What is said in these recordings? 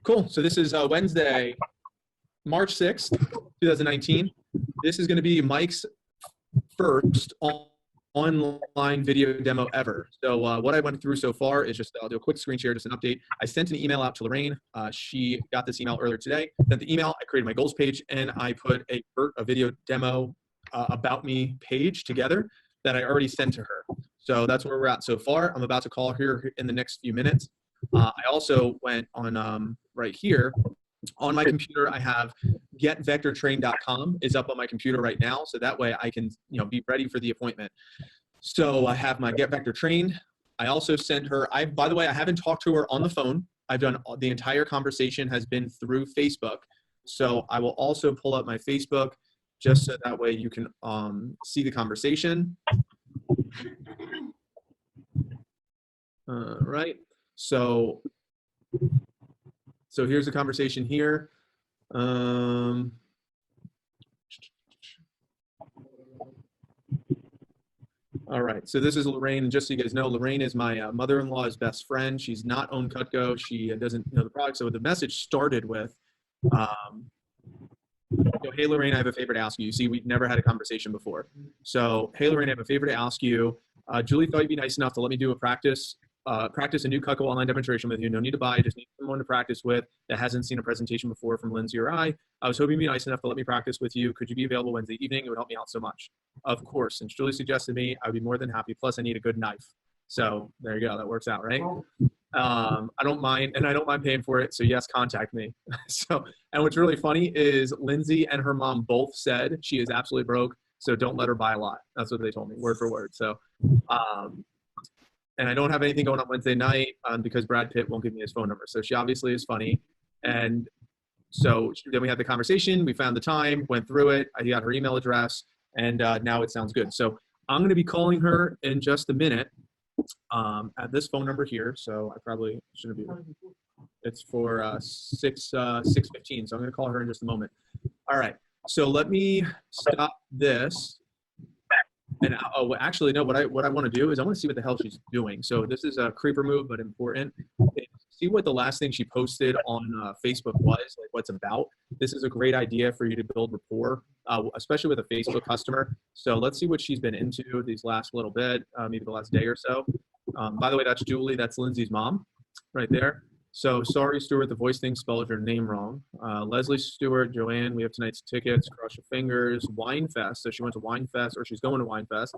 Cool. So this is Wednesday, March 6th, 2019. This is going to be Mike's first online video demo ever. So what I went through so far is just, I'll do a quick screen share, just an update. I sent an email out to Lorraine. She got this email earlier today. Sent the email, I created my goals page, and I put a video demo about me page together that I already sent to her. So that's where we're at so far. I'm about to call her in the next few minutes. I also went on right here on my computer. I have getvectortrain.com is up on my computer right now, so that way I can be ready for the appointment. So I have my Get Vector Trained. I also sent her. By the way, I haven't talked to her on the phone. I've done the entire conversation has been through Facebook. So I will also pull up my Facebook just so that way you can see the conversation. Right. So here's the conversation here. All right, so this is Lorraine, and just so you guys know, Lorraine is my mother-in-law's best friend. She's not owned Cutco. She doesn't know the product. So the message started with, hey, Lorraine, I have a favor to ask you. You see, we've never had a conversation before. So, hey, Lorraine, I have a favor to ask you. Julie thought you'd be nice enough to let me do a practice a new Cutco online demonstration with you. No need to buy, just need someone to practice with that hasn't seen a presentation before from Lindsay or I. I was hoping you'd be nice enough to let me practice with you. Could you be available Wednesday evening? It would help me out so much. Of course, since Julie suggested me, I would be more than happy. Plus, I need a good knife. So there you go. That works out, right? I don't mind, and I don't mind paying for it. So yes, contact me. And what's really funny is Lindsay and her mom both said she is absolutely broke. So don't let her buy a lot. That's what they told me, word for word. So, and I don't have anything going on Wednesday night because Brad Pitt won't give me his phone number. So she obviously is funny. And so then we had the conversation. We found the time, went through it. I got her email address, and now it sounds good. So I'm going to be calling her in just a minute at this phone number here. So I probably shouldn't be. It's for 6:15. So I'm going to call her in just a moment. All right. So let me stop this. And actually, no, what I want to do is I want to see what the hell she's doing. So this is a creeper move, but important. See what the last thing she posted on Facebook was, like what's about. This is a great idea for you to build rapport, especially with a Facebook customer. So let's see what she's been into these last little bit, maybe the last day or so. By the way, that's Julie. That's Lindsay's mom right there. So sorry, Stuart, the voice thing spelled your name wrong. Leslie Stewart, Joanne, we have tonight's tickets, cross your fingers, Wine Fest. So she went to Wine Fest, or she's going to Wine Fest.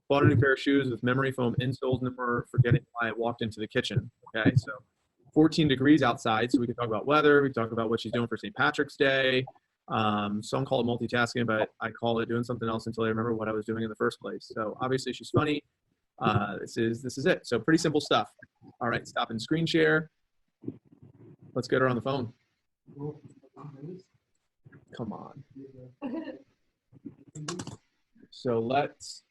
Bought a new pair of shoes with memory foam insoles in them, forgetting why I walked into the kitchen. Okay, so 14 degrees outside, so we can talk about weather. We can talk about what she's doing for St. Patrick's Day. Some call it multitasking, but I call it doing something else until I remember what I was doing in the first place. So obviously she's funny. This is it. So pretty simple stuff. All right, stop and screen share. Let's get her on the phone. Come on. So let's.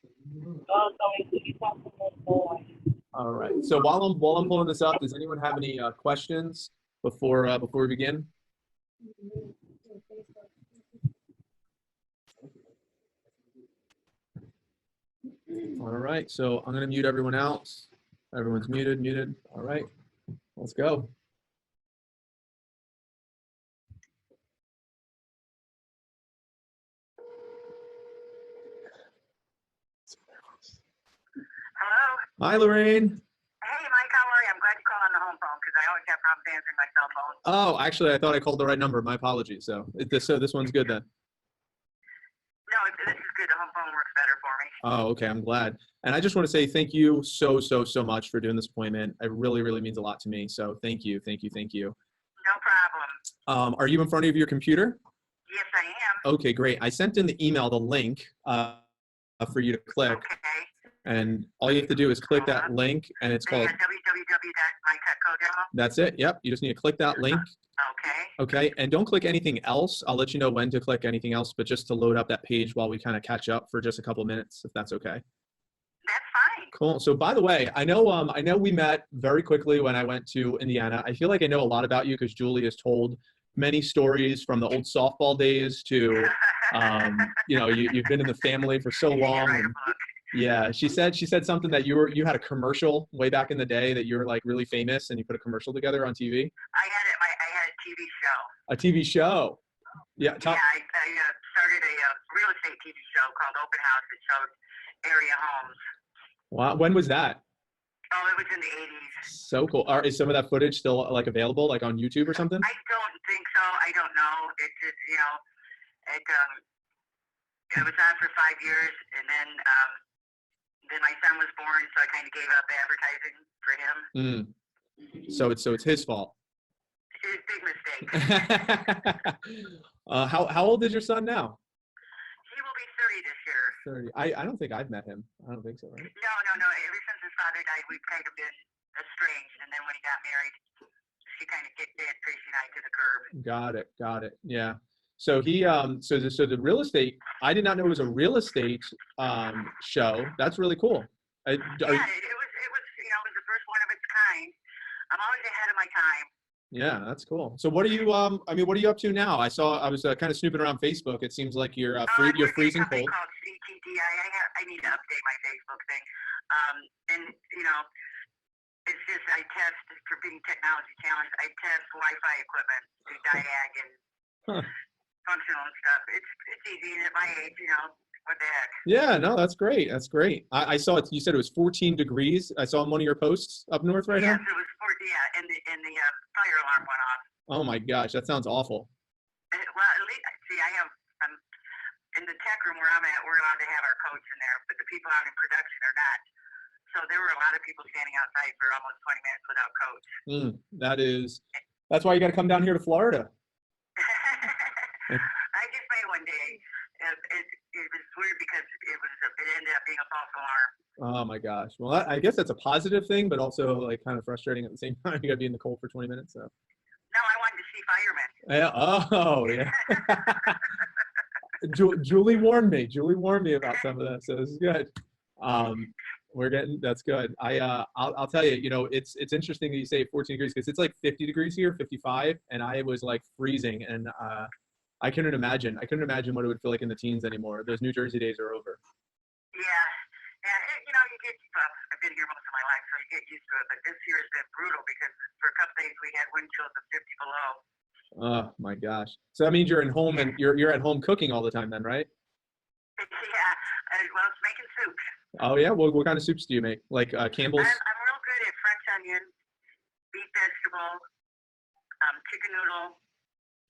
All right. So while I'm pulling this up, does anyone have any questions before we begin? All right. So I'm going to mute everyone else. Everyone's muted. All right. Let's go. Hello. Hi, Lorraine. Hey, Mike, how are you? I'm glad you called on the home phone because I always have problems answering my cell phone. Oh, actually, I thought I called the right number. My apologies. So this one's good then. No, this is good. The home phone works better for me. Oh, okay. I'm glad. And I just want to say thank you so much for doing this appointment. It really means a lot to me. So thank you. No problem. Are you in front of your computer? Yes, I am. Okay, great. I sent in the email the link for you to click. Okay. And all you have to do is click that link, and it's called www.mycutco.demo. That's it. Yep. You just need to click that link. Okay. Okay. And don't click anything else. I'll let you know when to click anything else, but just to load up that page while we kind of catch up for just a couple of minutes, if that's okay. That's fine. Cool. So by the way, I know we met very quickly when I went to Indiana. I feel like I know a lot about you because Julie has told many stories from the old softball days to, you've been in the family for so long. And, yeah, she said something that you had a commercial way back in the day that you were like really famous and you put a commercial together on TV. I had a TV show. A TV show. Yeah. Yeah, I started a real estate TV show called Open House that showed area homes. Wow. When was that? Oh, it was in the 80s. So cool. Is some of that footage still like available, like on YouTube or something? I don't think so. I don't know. It just, it was on for 5 years, and then my son was born, so I kind of gave up advertising for him. So it's his fault. His big mistake. How old is your son now? He will be 30 this year. 30. I don't think I've met him. I don't think so, right? No. Ever since his father died, we've kind of been estranged, and then when he got married, she kind of kicked Dad, Tracy, and I to the curb. Got it. Yeah. So he so the real estate. I did not know it was a real estate show. That's really cool. It was it was the first one of its kind. I'm always ahead of my time. Yeah, that's cool. So what are you what are you up to now? I was kind of snooping around Facebook. It seems like you're you're freezing cold. Called CTD. I need to update my Facebook thing. And it's just I test for being technology challenged. I test Wi-Fi equipment, do diag and functional and stuff. It's easy at my age, what the heck. Yeah, no, that's great. That's great. I saw it. You said it was 14 degrees. I saw on one of your posts up north right now. Yes, it was 14. Yeah, and the fire alarm went off. Oh my gosh, that sounds awful. Well, at least I'm in the tech room where I'm at. We're allowed to have our coats in there, but the people out in production are not. So there were a lot of people standing outside for almost 20 minutes without coats. That's why you got to come down here to Florida. I just made one day. It was weird because it ended up being a false alarm. Oh my gosh. Well, I guess that's a positive thing, but also like kind of frustrating at the same time. You got to be in the cold for 20 minutes. So. No, I wanted to see firemen. Yeah. Oh, yeah. Julie warned me about some of that, so this is good. That's good. I'll tell you, it's interesting that you say 14 degrees because it's like 50 degrees here, 55, and I was like freezing, and I couldn't imagine what it would feel like in the teens anymore. Those New Jersey days are over. Yeah, you get used to it. I've been here most of my life, so you get used to it. But this year has been brutal because for a couple days we had wind chills of 50 below. Oh my gosh! So that means you're at home and you're at home cooking all the time, then, right? Yeah. Well, it's making soup. Oh yeah. What kind of soups do you make? Like Campbell's? I'm real good at French onion, beef vegetable, chicken noodle,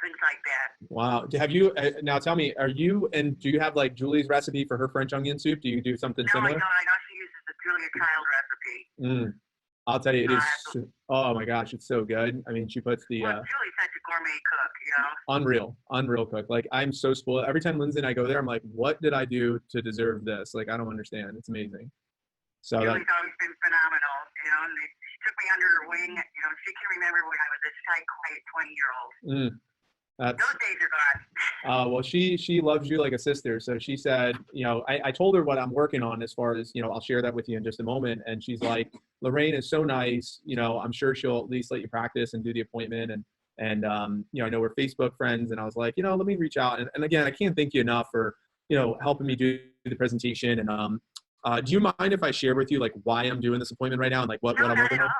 things like that. Wow. Have you now? Tell me, do you have like Julie's recipe for her French onion soup? Do you do something similar? No, I know she uses the Julia Child recipe. I'll tell you, it is. Oh my gosh, it's so good. I mean, she puts the. Julie's such a gourmet cook, Unreal cook. Like I'm so spoiled. Every time Lindsay and I go there, I'm like, what did I do to deserve this? Like I don't understand. It's amazing. So Julie's always been phenomenal. And she took me under her wing. She can remember when I was a shy, quiet 20-year-old. Those days are gone. Well, she loves you like a sister. So she said, I told her what I'm working on as far as, I'll share that with you in just a moment. And she's like, Lorraine is so nice. I'm sure she'll at least let you practice and do the appointment. And I know we're Facebook friends. And I was like, let me reach out. And again, I can't thank you enough for, helping me do the presentation. And do you mind if I share with you like why I'm doing this appointment right now and like what I'm working on? Not at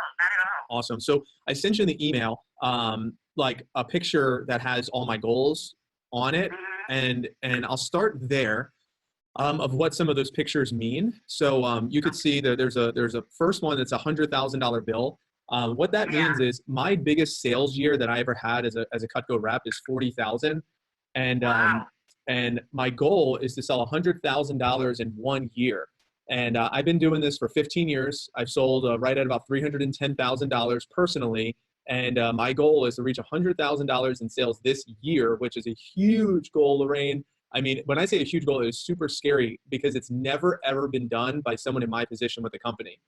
all. Awesome. So I sent you in the email, like a picture that has all my goals on it. And I'll start there of what some of those pictures mean. So you could see that there's a first one that's $100,000 bill. What that means is my biggest sales year that I ever had as a Cutco rep is $40,000. And my goal is to sell $100,000 in 1 year. And I've been doing this for 15 years. I've sold right at about $310,000 personally. And my goal is to reach $100,000 in sales this year, which is a huge goal, Lorraine. I mean, when I say a huge goal, it is super scary because it's never, ever been done by someone in my position with the company.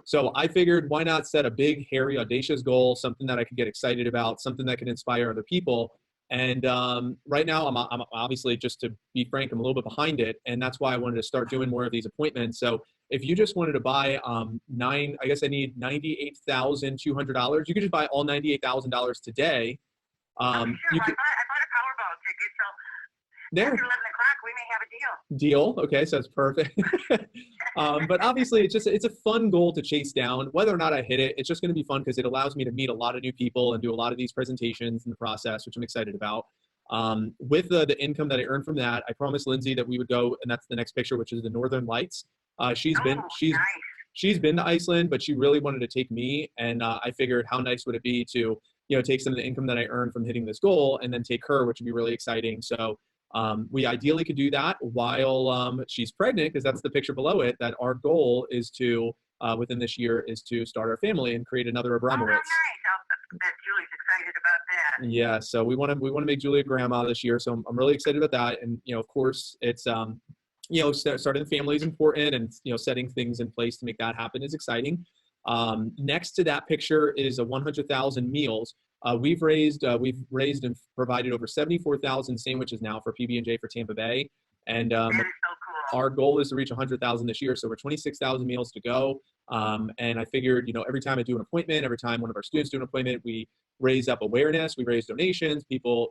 So I figured why not set a big, hairy, audacious goal, something that I could get excited about, something that can inspire other people. And right now, I'm obviously, just to be frank, I'm a little bit behind it. And that's why I wanted to start doing more of these appointments. So if you just wanted to buy I guess I need $98,200. You could just buy all $98,000 today. Sure. You could, I bought a Powerball ticket. So there. after 11 o'clock, we may have a deal. Deal. Okay, so that's perfect. But obviously, it's a fun goal to chase down. Whether or not I hit it, it's just going to be fun because it allows me to meet a lot of new people and do a lot of these presentations in the process, which I'm excited about. With the income that I earned from that, I promised Lindsay that we would go, and that's the next picture, which is the Northern Lights. She's been to Iceland, but she really wanted to take me, and I figured how nice would it be to take some of the income that I earned from hitting this goal and then take her, which would be really exciting. So we ideally could do that while she's pregnant, because that's the picture below it, that our goal is to, within this year, is to start our family and create another Abramowitz. Oh, nice. That Julie's excited about that. Yeah, so we want to make Julie a grandma this year, so I'm really excited about that. And of course, it's starting the family is important, and setting things in place to make that happen is exciting. Next to that picture is a 100,000 meals. We've raised and provided over 74,000 sandwiches now for PB&J for Tampa Bay, and that is so cool. Our goal is to reach 100,000 this year. So we're 26,000 meals to go. And I figured, every time I do an appointment, every time one of our students do an appointment, we raise up awareness, we raise donations. People,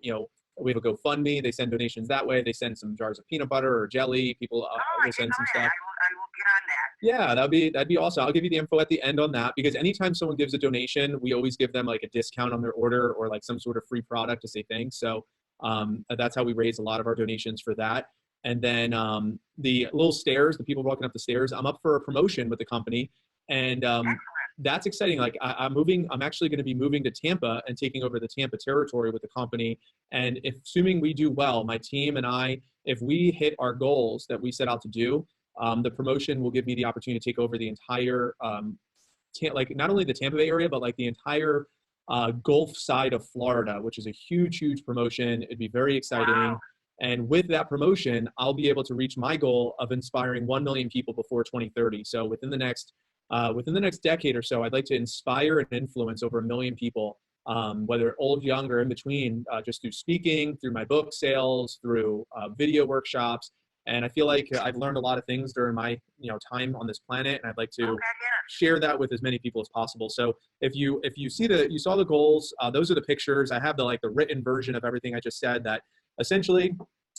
we have a GoFundMe. They send donations that way. They send some jars of peanut butter or jelly. People will send some stuff. I will get on that. Yeah, that'd be awesome. I'll give you the info at the end on that, because anytime someone gives a donation, we always give them like a discount on their order or like some sort of free product to say thanks. So that's how we raise a lot of our donations for that. And then the little stairs, the people walking up the stairs, I'm up for a promotion with the company. And that's exciting. Like I'm actually going to be moving to Tampa and taking over the Tampa territory with the company. And assuming we do well, my team and I, if we hit our goals that we set out to do, the promotion will give me the opportunity to take over the entire, not only the Tampa Bay area, but like the entire Gulf side of Florida, which is a huge, huge promotion. It'd be very exciting. Wow. And with that promotion, I'll be able to reach my goal of inspiring 1 million people before 2030. So within the next decade or so, I'd like to inspire and influence over 1 million people, whether old, young, or in between, just through speaking, through my book sales, through video workshops. And I feel like I've learned a lot of things during my time on this planet, and I'd like to share that with as many people as possible. So if you saw the goals, those are the pictures. I have the written version of everything I just said. That essentially,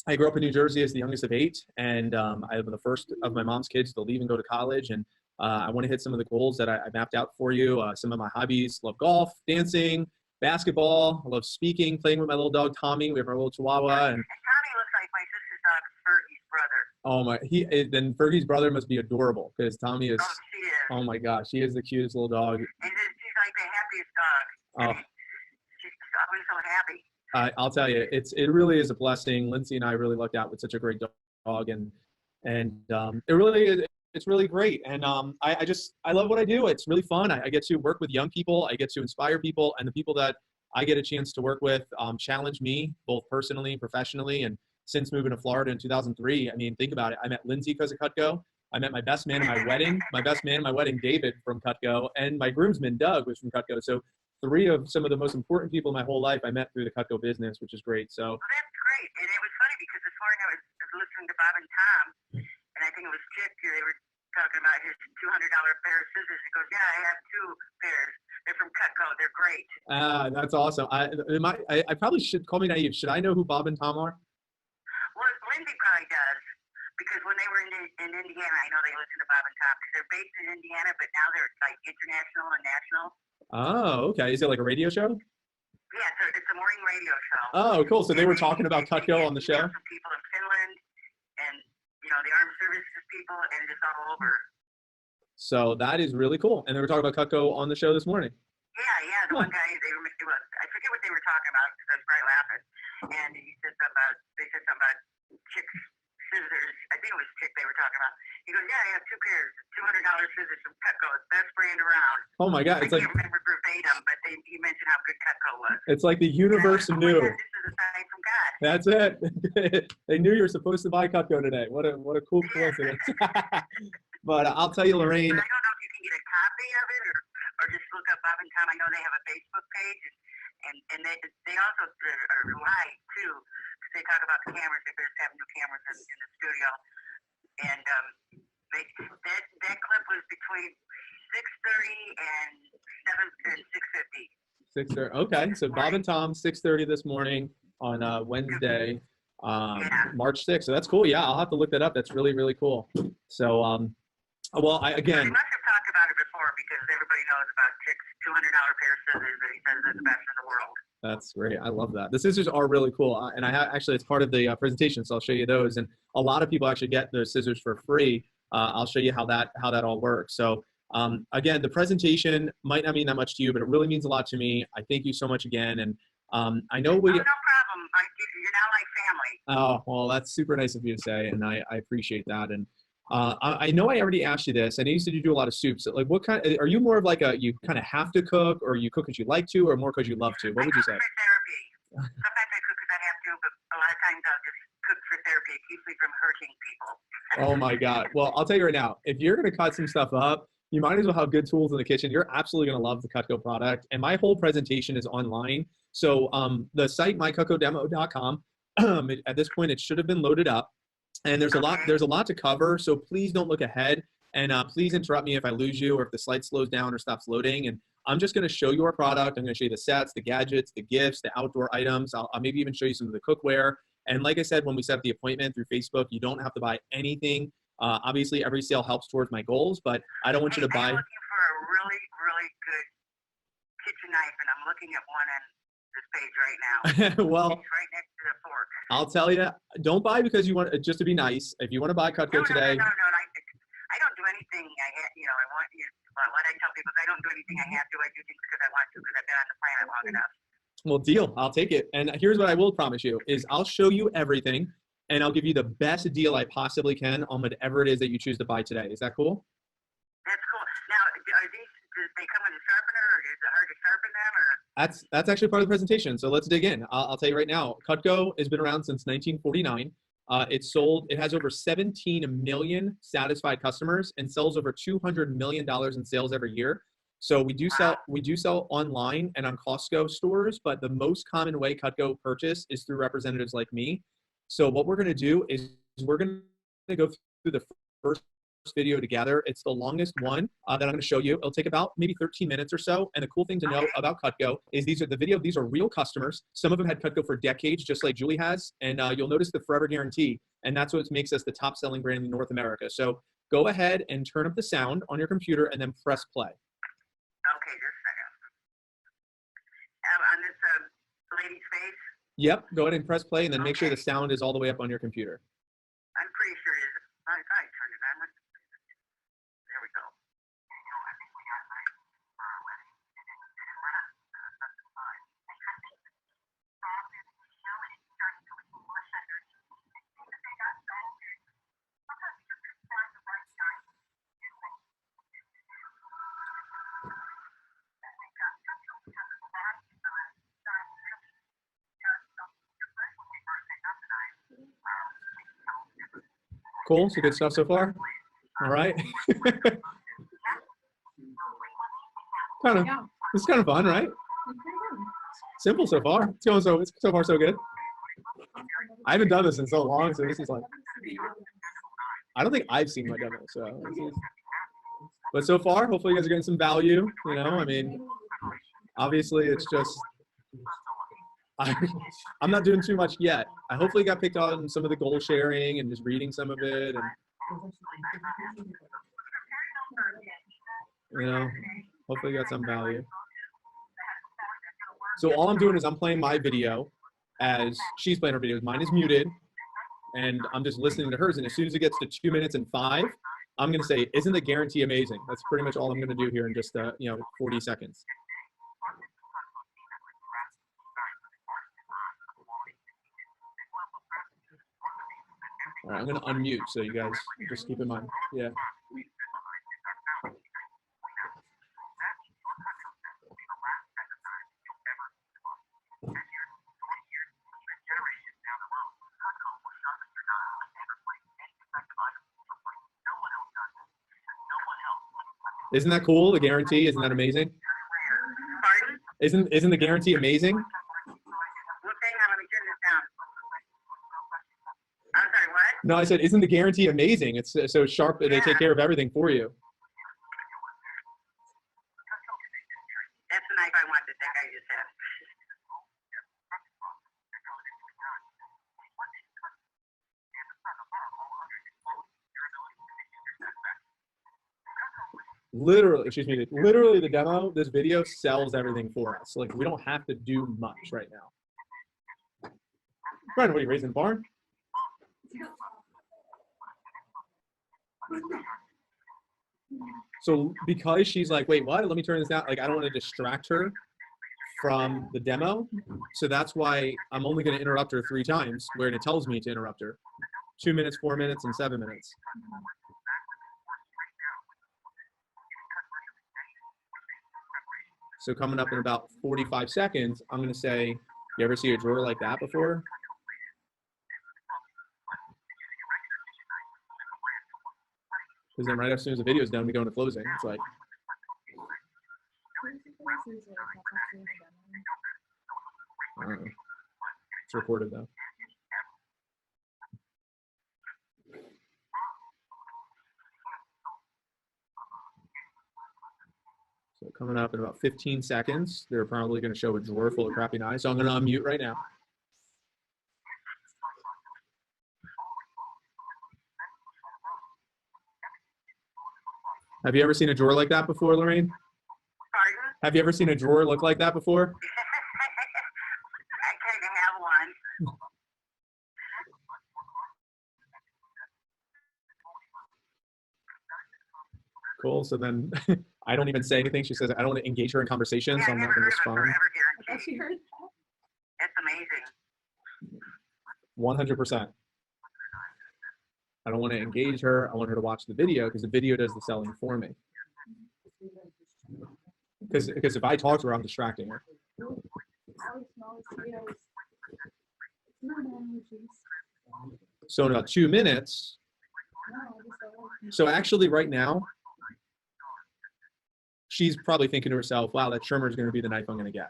I grew up in New Jersey as the youngest of 8, and I'm the first of my mom's kids to leave and go to college. And I want to hit some of the goals that I mapped out for you. Some of my hobbies: love golf, dancing, basketball. I love speaking, playing with my little dog Tommy. We have our little Chihuahua. And Tommy looks like my sister's dog, Fergie's brother. Oh my! Then Fergie's brother must be adorable, because Tommy is. Oh, she is. Oh my gosh, she is the cutest little dog. And she's like the happiest dog. Oh. She's always so happy. I'll tell you, it really is a blessing. Lindsay and I really lucked out with such a great dog, and it's really great. And I love what I do. It's really fun. I get to work with young people. I get to inspire people, and the people that I get a chance to work with challenge me both personally and professionally. And since moving to Florida in 2003, I mean, think about it. I met Lindsay because of Cutco. I met my best man in my wedding, David from Cutco, and my groomsman, Doug, was from Cutco. So 3 of some of the most important people in my whole life I met through the Cutco business, which is great. So well, that's great. And it was funny because this morning I was listening to Bob and Tom, and I think it was Chick here. They were talking about his $200 pair of scissors. He goes, "Yeah, I have 2 pairs. They're from Cutco. They're great." That's awesome. I probably should, call me naive. Should I know who Bob and Tom are? Well, Lindsay probably does, because when they were in Indiana, I know they listened to Bob and Tom, because they're based in Indiana, but now they're like international and national. Oh, okay. Is it like a radio show? Yeah, it's a morning radio show. Oh, cool. So they were talking about Cutco on the show? Some people in Finland and, the armed services people, and just all over. So that is really cool. And they were talking about Cutco on the show this morning. Yeah. The one guy, I forget what they were talking about, because I was probably laughing. And they said something about Chick's scissors. I think it was Chick they were talking about. He goes, "Yeah, I have 2 pairs, $200 scissors from Cutco. It's the best brand around." Oh my God. I can't remember verbatim, but he mentioned how good Cutco was. It's like the universe knew. This is a sign from God. That's it. They knew you were supposed to buy Cutco today. What a cool coincidence. But I'll tell you, Lorraine. I don't know if you can get a copy of it, or just look up Bob and Tom. I know they have a Facebook page, and they also are live too, because they talk about the cameras. They're just having new cameras in the studio, and that clip was between 6:30 and 6:50. 6:30. Okay, so Bob and Tom, 6:30 this morning on Wednesday. Yeah. March 6th. So that's cool. Yeah, I'll have to look that up. That's really, really cool. So, well, So again, we must have talked about it before because everybody knows about Chick's $200 pair of scissors that he says are the best in the world. that's great. I love that. The scissors are really cool. And I have actually, it's part of the presentation. So I'll show you those. And a lot of people actually get those scissors for free. I'll show you how that all works. So again, the presentation might not mean that much to you, but it really means a lot to me. I thank you so much again. And I know we. Oh, no problem. You're now like family. Oh, well, that's super nice of you to say, and I appreciate that. And I know I already asked you this, and I used to do a lot of soups. Like, what kind? Are you more of like you kind of have to cook, or you cook because you like to, or more because you love to? What would you say? I cook for therapy. Sometimes I cook because I have to, but a lot of times I'll just cook for therapy. It keeps me from hurting people. Oh my God. Well, I'll tell you right now, if you're going to cut some stuff up, you might as well have good tools in the kitchen. You're absolutely going to love the Cutco product. And my whole presentation is online. So the site, mycutcodemo.com, at this point, it should have been loaded up. And there's a lot to cover. So please don't look ahead. And please interrupt me if I lose you or if the slide slows down or stops loading. And I'm just going to show you our product. I'm going to show you the sets, the gadgets, the gifts, the outdoor items. I'll maybe even show you some of the cookware. And like I said, when we set up the appointment through Facebook, you don't have to buy anything. Obviously, every sale helps towards my goals, but I don't want you to buy. I'm looking for a really, really good kitchen knife, and I'm looking at one on this page right now. Well, it's right next to the fork. I'll tell you, don't buy because you want just to be nice. If you want to buy Cutco today. No. I don't do anything. I want you. What I tell people is I don't do anything I have to. I do things because I want to because I've been on the planet long enough. Well, deal. I'll take it. And here's what I will promise you is I'll show you everything and I'll give you the best deal I possibly can on whatever it is that you choose to buy today. Is that cool? That's cool. Now, do they come with a sharpener or is it hard to sharpen them? Or? That's actually part of the presentation. So let's dig in. I'll tell you right now, Cutco has been around since 1949. It has over 17 million satisfied customers and sells over $200 million in sales every year. So we do sell online and on Costco stores, but the most common way Cutco purchase is through representatives like me. So what we're going to do is we're going to go through the first video together. It's the longest one that I'm going to show you. It'll take about maybe 13 minutes or so. And the cool thing to know about Cutco is these are real customers. Some of them had Cutco for decades, just like Julie has. And you'll notice the forever guarantee. And that's what makes us the top selling brand in North America. So go ahead and turn up the sound on your computer and then press play. Okay, just a second. On this lady's face? Yep, go ahead and press play and then make sure the sound is all the way up on your computer. I'm pretty sure it is. I turned it on. There we go. Cool, so good stuff so far. All right. It's kind of fun, right? Simple so far. It's so far so good. I haven't done this in so long, so this is like, I don't think I've seen my demo. But so far, hopefully you guys are getting some value. You know, I mean, obviously it's just, I'm not doing too much yet. I hopefully got picked on some of the goal sharing and just reading some of it, and you know, hopefully got some value. So all I'm doing is I'm playing my video as she's playing her videos. Mine is muted, and I'm just listening to hers. And as soon as it gets to 2 minutes and 5, I'm gonna say, "Isn't the guarantee amazing?" That's pretty much all I'm gonna do here in just 40 seconds. All right, I'm going to unmute, so you guys just keep in mind. Yeah. Isn't that cool? The guarantee, isn't that amazing? Pardon? Isn't the guarantee amazing? Well, hang on, let me turn this down. I'm sorry, what? No, I said, isn't the guarantee amazing? It's so sharp that they take care of everything for you. That's the knife I want that guy just had. Literally, excuse me, literally the demo, this video sells everything for us. Like we don't have to do much right now. Brandon, what are you raising the barn? So because she's like, wait, what? Let me turn this down. Like I don't want to distract her from the demo. So that's why I'm only going to interrupt her 3 times where it tells me to interrupt her. 2 minutes, 4 minutes, and 7 minutes. So coming up in about 45 seconds, I'm going to say, you ever see a drawer like that before? Because then right as soon as the video is done, we go into closing. It's like, I don't know. It's recorded though. So coming up in about 15 seconds, they're probably going to show a drawer full of crappy knives. So I'm going to unmute right now. Have you ever seen a drawer like that before, Lorraine? Pardon? Have you ever seen a drawer look like that before? I kind of have one. Cool. So then I don't even say anything. She says, I don't want to engage her in conversation, Yeah, so I'm not going to respond. That's amazing. 100%. I don't want to engage her. I want her to watch the video because the video does the selling for me. Because if I talk to her, I'm distracting her. So in about 2 minutes, so actually right now, she's probably thinking to herself, wow, that trimmer is going to be the knife I'm going to get.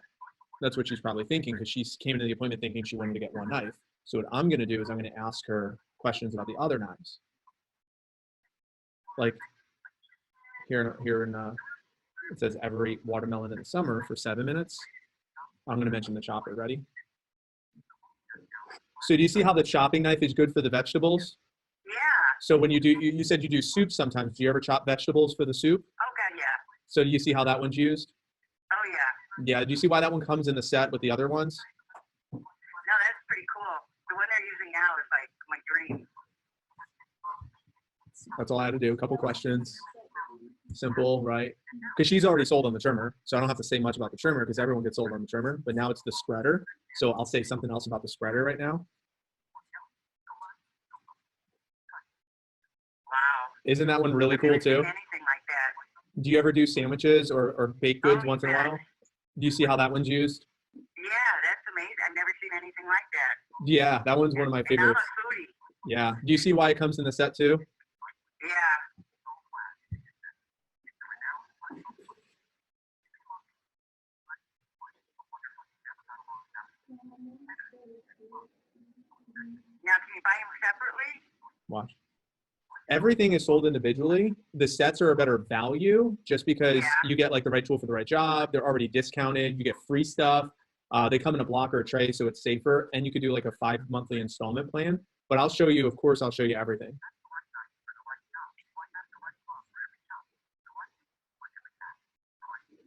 That's what she's probably thinking because she came into the appointment thinking she wanted to get one knife. So what I'm going to do is I'm going to ask her questions about the other knives. Like here in it says every watermelon in the summer for 7 minutes. I'm going to mention the chopper. Ready? So do you see how the chopping knife is good for the vegetables? Yeah. So when you said you do soup sometimes. Do you ever chop vegetables for the soup? Okay, yeah. So do you see how that one's used? Oh, yeah. Yeah. Do you see why that one comes in the set with the other ones? No, that's pretty cool. The one they're using now is like my dream. That's all I had to do. A couple questions. Simple, right? Because she's already sold on the trimmer, so I don't have to say much about the trimmer because everyone gets sold on the trimmer. But now it's the spreader, so I'll say something else about the spreader right now. Wow. Isn't that one really cool too? Anything like that. Do you ever do sandwiches or baked goods once in a while? Do you see how that one's used? Yeah, that's amazing. I've never seen anything like that. Yeah, that one's one of my favorites. I'm a foodie. Yeah. Do you see why it comes in the set too? Yeah. Now, can you buy them separately? Watch. Everything is sold individually. The sets are a better value just because you get like the right tool for the right job. They're already discounted. You get free stuff. They come in a block or a tray, so it's safer. And you could do like a 5 monthly installment plan. But I'll show you, of course, I'll show you everything.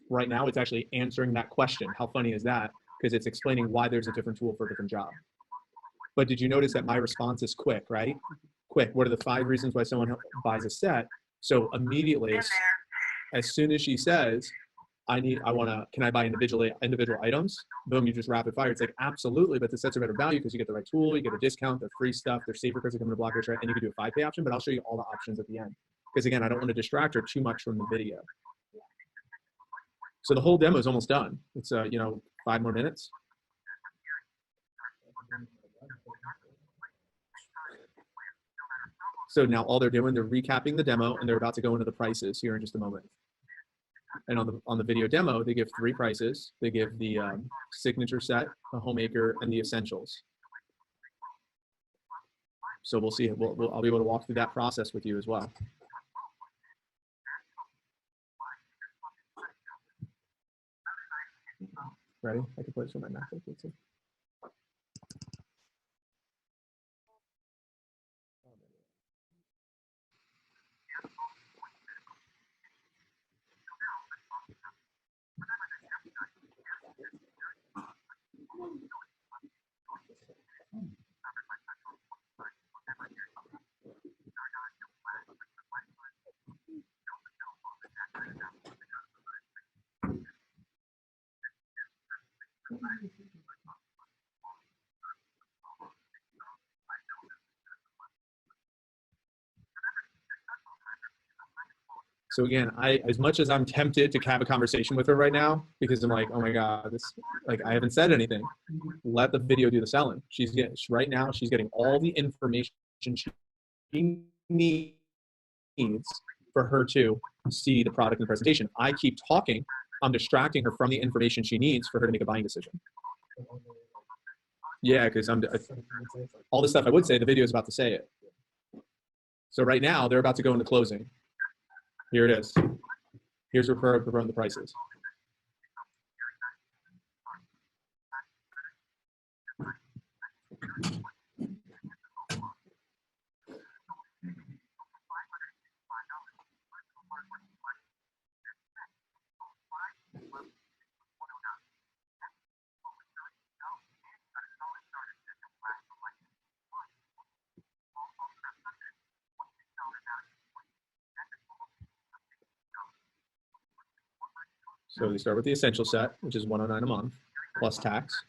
Right now, it's actually answering that question. How funny is that? Because it's explaining why there's a different tool for a different job. But did you notice that my response is quick, right? Quick. What are the 5 reasons why someone buys a set? So immediately, as soon as she says, can I buy individual items? Boom, you just rapid fire. It's like, absolutely, but the sets are better value because you get the right tool, you get a discount, they're free stuff, they're safer because they come in a block or tray, and you can do a 5-pay option, but I'll show you all the options at the end. Because again, I don't want to distract her too much from the video. So the whole demo is almost done. It's 5 more minutes. So now all they're doing, they're recapping the demo and they're about to go into the prices here in just a moment. And on the video demo, they give 3 prices. They give the signature set, the homemaker, and the essentials. So we'll see. I'll be able to walk through that process with you as well. Ready? I can play this with my MacBook. Let's see. So again, as much as I'm tempted to have a conversation with her right now, because I'm like, oh my God, I haven't said anything. Let the video do the selling. Right now, she's getting all the information she needs for her to see the product and presentation. I keep talking. I'm distracting her from the information she needs for her to make a buying decision. Yeah, because all the stuff I would say, the video is about to say it. So right now, they're about to go into closing. Here it is. Here's where the prices. So we start with the essential set, which is $109 a month plus tax.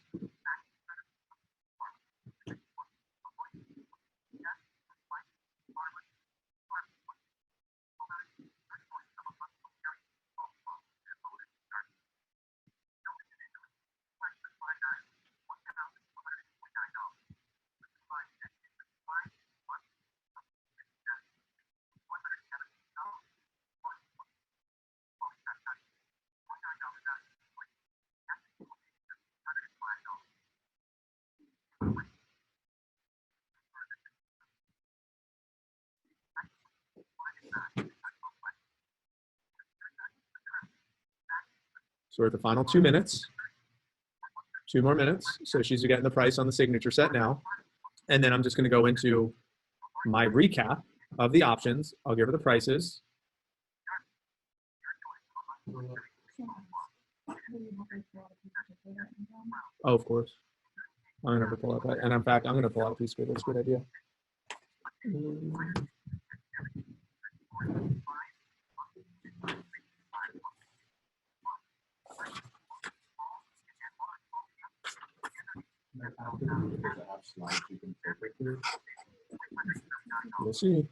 So we're at the final 2 minutes. 2 more minutes. So she's getting the price on the signature set now. And then I'm just going to go into my recap of the options. I'll give her the prices. Oh, of course. I'm going to pull out that. And in fact, I'm going to pull out a piece of paper. That's a good idea. We'll see.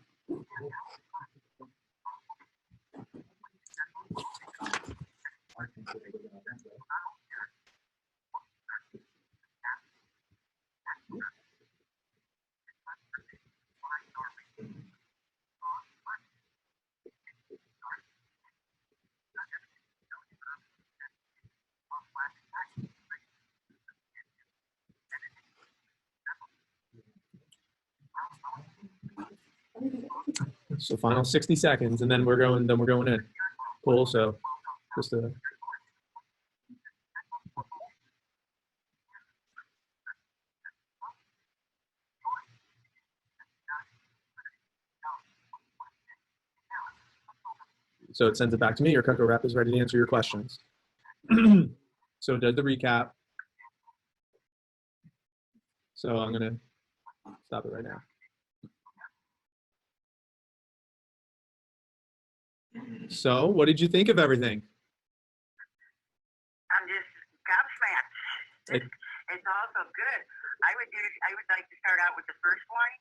So final 60 seconds, and then we're going in. Cool. So just a so it sends it back to me. Your Cutco Rep is ready to answer your questions. So it does the recap. So I'm gonna stop it right now. So what did you think of everything? I'm just gobsmacked. It's also good. I would like to start out with the first one.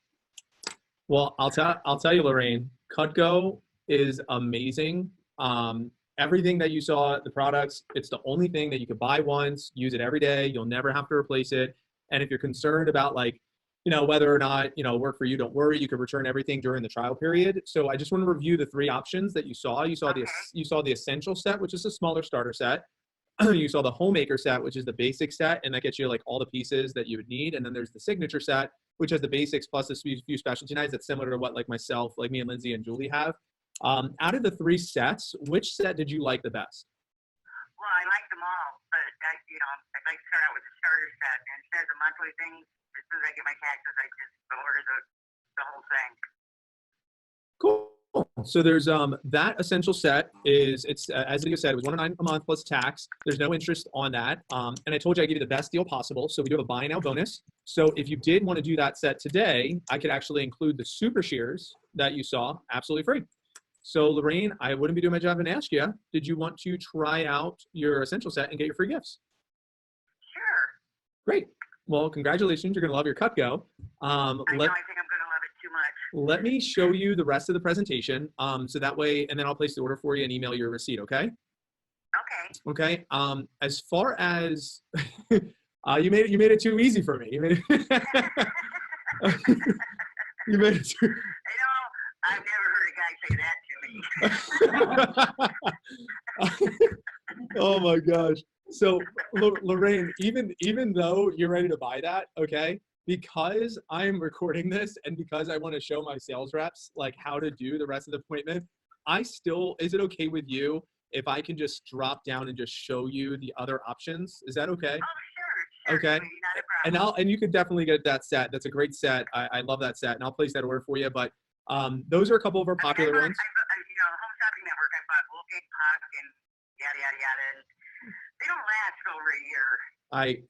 Well, I'll tell you, Lorraine, Cutco is amazing. Everything that you saw, the products, it's the only thing that you could buy once, use it every day. You'll never have to replace it. And if you're concerned about whether or not, work for you, don't worry, you can return everything during the trial period. So I just want to review the 3 options that you saw. You saw the essential set, which is a smaller starter set. You saw the homemaker set, which is the basic set, and that gets you all the pieces that you would need. And then there's the signature set, which has the basics plus a few specialty knives that's similar to what like me and Lindsay and Julie have. Out of the 3 sets, which set did you like the best? Well, I like them all, but I'd like to start out with the starter set. And instead of the monthly thing, as soon as I get my taxes, I just order the whole thing. Cool. So there's that essential set is as Lydia said, it was $109 a month plus tax. There's no interest on that. And I told you I give you the best deal possible. So we do have a buy now bonus. So if you did want to do that set today, I could actually include the super shears that you saw absolutely free. So Lorraine, I wouldn't be doing my job and ask you, did you want to try out your essential set and get your free gifts? Sure. Great. Well, congratulations. You're going to love your Cutco. I know, I think I'm going to love it too much. Let me show you the rest of the presentation. So that way, and then I'll place the order for you and email your receipt, okay? Okay. Okay. As far as you made it too easy for me. You made it, you made it too. You know, I've never heard a guy say that to me. Oh my gosh. So Lorraine, even though you're ready to buy that, okay, because I'm recording this and because I want to show my sales reps like how to do the rest of the appointment, is it okay with you if I can just drop down and just show you the other options? Is that okay? Oh, sure. Okay. Sweetie, not a problem. And you could definitely get that set. That's a great set. I love that set, and I'll place that order for you. But those are a couple of our popular ones. You know, Home Shopping Network, I bought Wolfgang Puck and yada, yada, yada. And they don't last for over a year.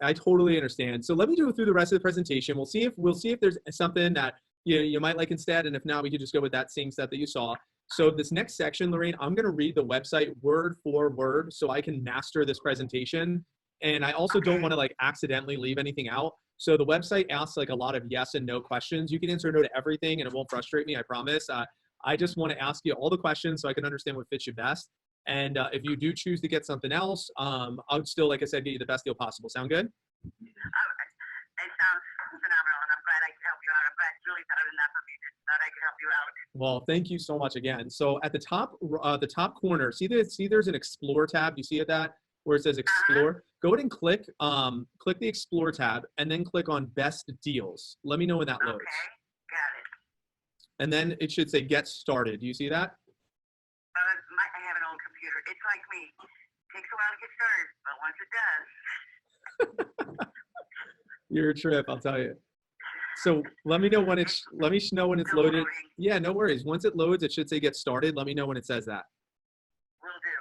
I totally understand. So let me go through the rest of the presentation. We'll see if there's something that you might like instead, and if not, we could just go with that same set that you saw. So this next section, Lorraine, I'm going to read the website word for word so I can master this presentation. And I also don't want to like accidentally leave anything out. So the website asks like a lot of yes and no questions. You can answer no to everything and it won't frustrate me, I promise. I just want to ask you all the questions so I can understand what fits you best. And if you do choose to get something else, I would still, like I said, get you the best deal possible. Sound good? It sounds phenomenal, and I'm glad I could help you out. I'm glad Julie thought enough of me that I could help you out. Well, thank you so much again. So at the top corner, see there's an Explore tab. You see that where it says Explore? Go ahead and click the Explore tab, and then click on Best Deals. Let me know when that loads. Okay, got it. And then it should say Get Started. Do you see that? I have an old computer. It's like me. It takes a while to get started, but once it does. You're a trip, I'll tell you. So let me know when it's loaded. Loading. Yeah, no worries. Once it loads, it should say Get Started. Let me know when it says that. Will do.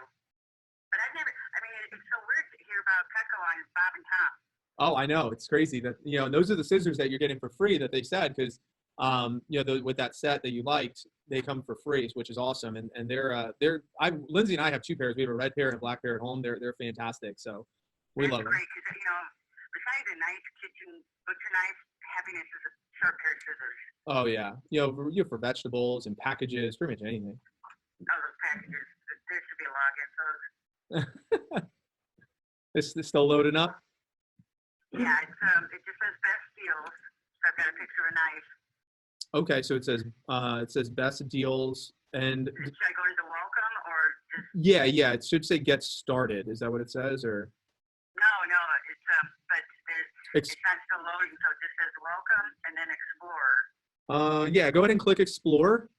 But it's so weird to hear about Petco on Bob and Tom. Oh, I know. It's crazy that, those are the scissors that you're getting for free that they said, because, with that set that you liked, they come for free, which is awesome. And Lindsay and I have two pairs. We have a red pair and a black pair at home. They're fantastic. So we love them. That's great, because, besides a nice kitchen butcher knife, happiness is a sharp pair of scissors. Oh yeah. For vegetables and packages, pretty much anything. Oh, those packages. There should be a log in those. Is this still loading up? Yeah, it just says best deals. So I've got a picture of a knife. Okay, so it says best deals, and should I go to the welcome or just? Yeah, it should say Get Started. Is that what it says, or? No, it's but it's not still loading, so it just says welcome and then Explore. Yeah, go ahead and click Explore.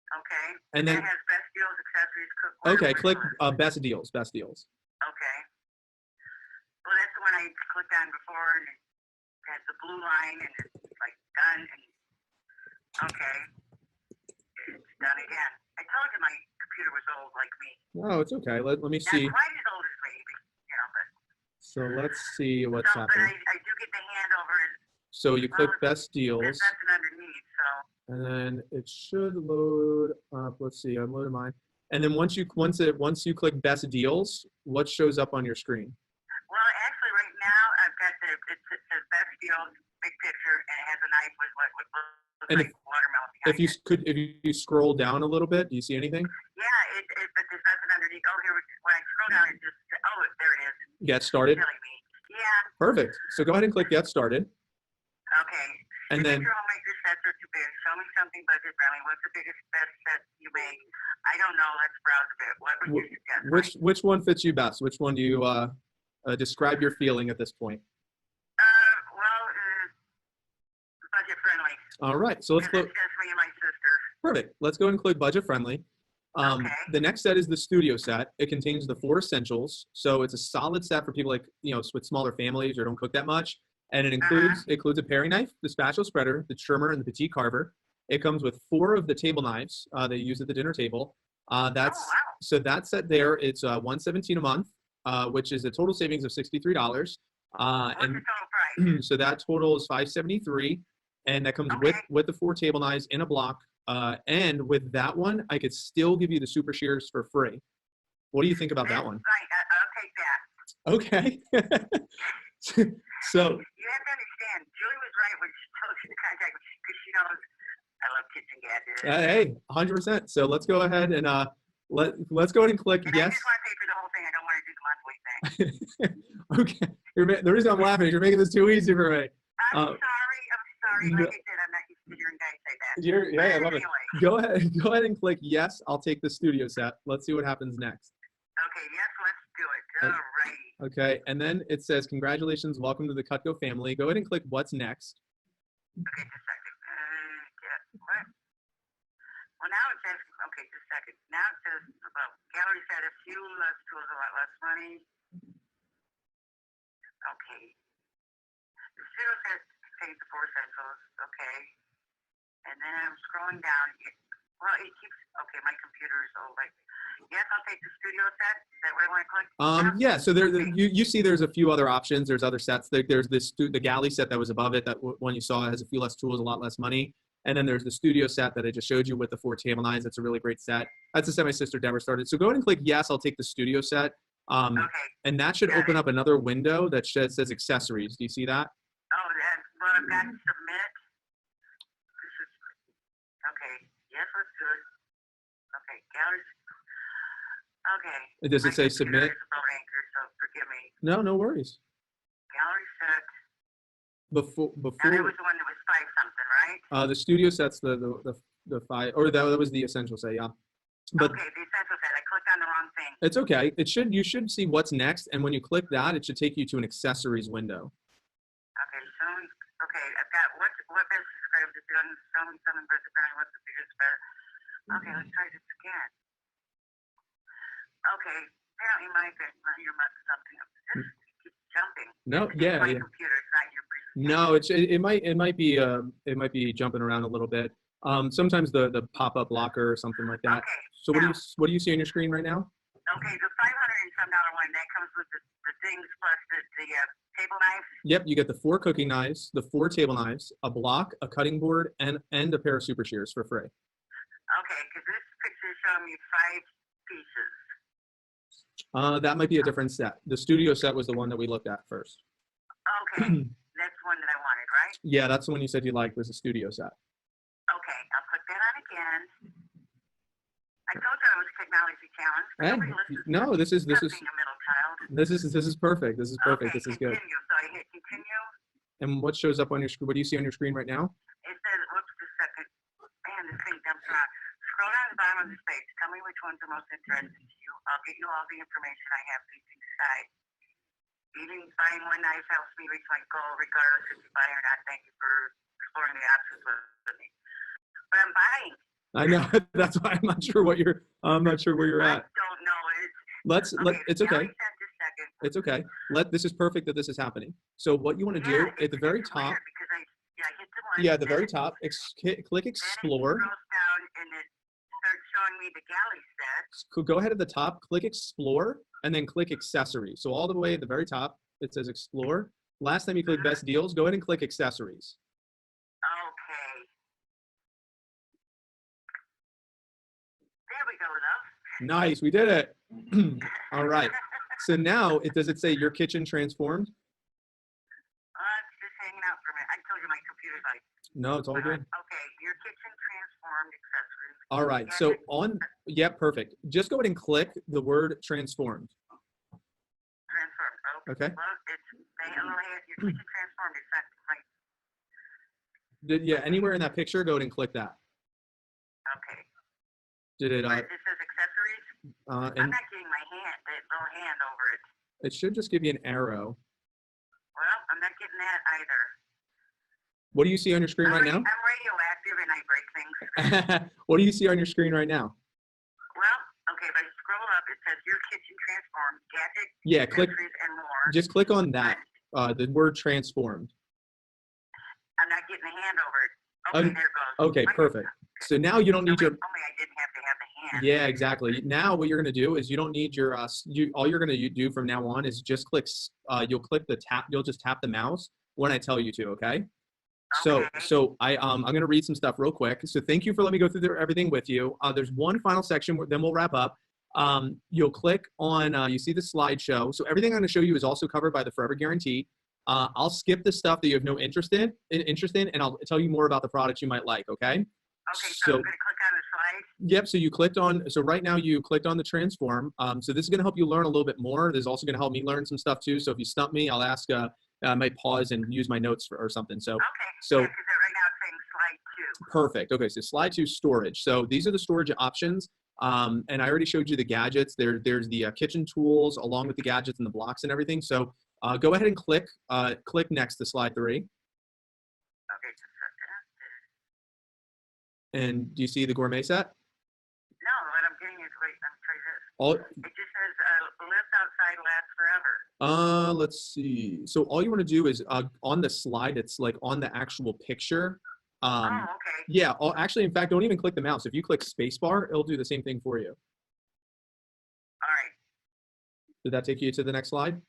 Okay. And then it has best deals, accessories, cookware. Okay, click Best Deals. Best Deals. Okay. Well, that's the one I clicked on before, and it has the blue line, and it's like done. And okay, it's done again. I told you my computer was old like me. Oh, it's okay. Let me see. Not quite as old as me, but. So let's see what's happening. But I do get the handover. So you click Best Deals. There's nothing underneath, so. And then it should load up. Let's see. I'm loading mine. And then once you click Best Deals, what shows up on your screen? Well, actually, right now I've got it says Best Deals, big picture, and it has a knife with what looks like watermelon behind if you scroll down a little bit, do you see anything? Yeah, but there's nothing underneath. Oh, here when I scroll down, it just there it is. Get Started. Killing me. Yeah. Perfect. So go ahead and click Get Started. Okay. And then. All my sets are too big. Show me something budget friendly. What's the biggest best set you make? I don't know. Let's browse a bit. What would you suggest? Which one fits you best? Which one do you describe your feeling at this point? Budget friendly. All right. So let's click. That's just me and my sister. Perfect. Let's go ahead and click budget friendly. Okay. The next set is the studio set. It contains the 4 essentials. So it's a solid set for people like, with smaller families or don't cook that much. And it includes a paring knife, the spatula spreader, the trimmer, and the petite carver. It comes with 4 of the table knives that you use at the dinner table. So that set there, it's $117 a month, which is a total savings of $63. What's the total price? So that total is $573, and that comes with the 4 table knives in a block. And with that one, I could still give you the super shears for free. What do you think about that one? Right, I'll take that. Okay. So you have to understand, Julie was right when she told you to contact me because she knows I love kitchen gadgets. hey, 100%. So let's go ahead and let's go ahead and click And yes. I just want to pay for the whole thing. I don't want to do the monthly thing. Okay. The reason I'm laughing is you're making this too easy for me. I'm sorry. no- Like I said, I'm not used to hearing guys say that. Yeah, I love it. Anyway. Go ahead and click yes. I'll take the studio set. Let's see what happens next. Okay, yes, let's do it. Alrighty. Okay, and then it says congratulations, welcome to the Cutco family. Go ahead and click what's next. Okay, just a second. What? Well, now it says, okay, just a second. Now it says, well, gallery said a few less tools, a lot less money. Okay. The studio says contains the 4 essentials. Okay. And then I'm scrolling down. Well, it keeps, okay, my computer is all like, yes, I'll take the studio set. Is that where I want to click? Yeah, so there, Okay. you see there's a few other options. There's other sets. There's the galley set that was above it, that one you saw has a few less tools, a lot less money. And then there's the studio set that I just showed you with the 4 table knives. That's a really great set. That's the set my sister Deborah started. So go ahead and click yes, I'll take the studio set. Okay. And that should Got open it. up another window that says accessories. Do you see that? Oh, well, I've got submit. This is, okay. Yes, let's do it. Okay, gallery. Okay. Does it My say computer submit? is about anchor, so forgive me. No worries. Gallery set. Before Now, that was the one that was 5 something, right? the studio set's the 5, or that was the essential set, yeah. But Okay, the essential set. I clicked on the wrong thing. it's okay. You should see what's next, and when you click that, it should take you to an accessories window. Okay, so okay, I've got what best describes the gun, some versus gun, what's the biggest better? Okay, let's try this again. Okay, apparently your mic something. This keeps jumping. No, It's yeah, my yeah. computer, it's not your presentation. No, it might be jumping around a little bit. Sometimes the pop-up blocker or something like that. Okay, So now, what do you see on your screen right now? okay, the $500 and some one that comes with the things plus the table knife. Yep, you get the 4 cooking knives, the 4 table knives, a block, a cutting board, and a pair of super shears for free. Okay, because this picture is showing me 5 pieces. That might be a different set. The studio set was the one that we looked at first. Okay, that's one that I wanted, right? Yeah, that's the one you said you liked, was the studio set. Okay, I'll put that on again. I told you I was technology challenged. But And nobody listens to no, this is being a middle child. this is perfect. This is perfect. Okay, This is good. continue. So I hit continue. And what shows up on your screen? What do you see on your screen right now? It says, whoops, just a second. Man, this thing jumps around. Scroll down to the bottom of this page. Tell me which ones are most interesting to you. I'll get you all the information I have so you can decide. Even buying one knife helps me reach my goal, regardless if you buy or not. Thank you for exploring the options with me. But I'm buying. I know. That's why I'm not sure I'm not sure where you're I at. don't know. It's okay. Just a second. It's okay. This is perfect that this is happening. So what you want to do at the very top, Because I hit the one. yeah, at the very top, click Then explore. it scrolls down and it starts showing me the galley set. Go ahead at the top, click explore, and then click accessories. So all the way at the very top, it says explore. Last time you click best deals, go ahead and click accessories. Okay. There we go, love. Nice, we did it. All right. So now, does it say your kitchen transformed? It's just hanging out for a minute. I told you my computer's like. No, it's all good. Okay, your kitchen transformed accessories. All right. So yeah, perfect. Just go ahead and click the word transformed. Transformed. Okay. Well, your kitchen transformed. It's not right. Yeah, anywhere in that picture, go ahead and click that. Okay. Did it? It says accessories. I'm And not getting my little hand over it. it should just give you an arrow. Well, I'm not getting that either. What do you see on your screen right now? I'm radioactive and I break things. What do you see on your screen right now? Well, okay, if I scroll up, it says your kitchen transformed, gadget, Yeah, click. accessories, and more. Just click on that. The word transformed. I'm not getting a hand over it. Okay, there it goes. Okay, perfect. So now you don't need your. Only I didn't have to have the hand. Yeah, exactly. Now what you're going to do is you don't need your. All you're going to do from now on is just click. You'll click the tap. You'll just tap the mouse when I tell you to. Okay. Okay. So I'm going to read some stuff real quick. So thank you for letting me go through everything with you. There's one final section, then we'll wrap up. You'll click on, you see the slideshow. So everything I'm going to show you is also covered by the Forever Guarantee. I'll skip the stuff that you have no interest in, and I'll tell you more about the products you might like, okay? Okay, so I'm going to click on the slide. Yep, so you clicked on, so right now you clicked on the transform. So this is going to help you learn a little bit more. This is also going to help me learn some stuff too. So if you stump me, I'll ask, I might pause and use my notes or something. So, Okay, so yeah, because right now it's saying slide 2. perfect. Okay, so slide 2, storage. So these are the storage options. And I already showed you the gadgets. There's the kitchen tools along with the gadgets and the blocks and everything. So go ahead and click next to slide 3. Okay, just a second. And do you see the gourmet set? No, what I'm getting is, wait, let me try this. All, It just says, lives outside, lasts forever. let's see. So all you want to do is on the slide, it's like on the actual picture. Oh, okay. Yeah, actually, in fact, don't even click the mouse. If you click spacebar, it'll do the same thing for you. All right. Did that take you to the next slide? It's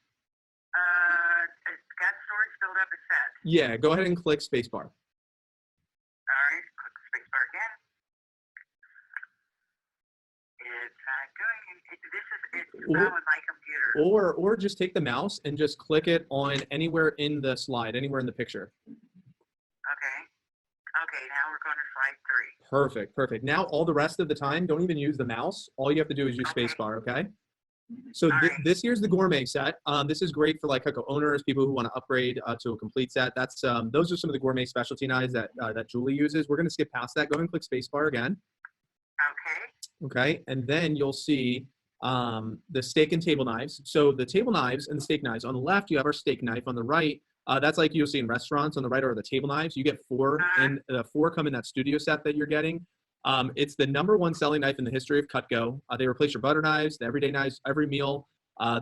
got storage filled up as set. Yeah, go ahead and click spacebar. All right, click spacebar again. It's not going. It's wrong with my computer. Or just take the mouse and just click it on anywhere in the slide, anywhere in the picture. Okay. Okay, now we're going to slide 3. Perfect, perfect. Now all the rest of the time, don't even use the mouse. All you have to do is use spacebar, okay? So this here's the gourmet set. This is great for like Cutco owners, people who want to upgrade to a complete set. That's those are some of the gourmet specialty knives that that Julie uses. We're going to skip past that. Go ahead and click spacebar again. Okay. Okay, and then you'll see the steak and table knives. So the table knives and the steak knives. On the left, you have our steak knife. On the right, that's like you'll see in restaurants. On the right are the table knives. You get 4, and the 4 come in that studio set that you're getting. It's the #1 selling knife in the history of Cutco. They replace your butter knives, the everyday knives, every meal.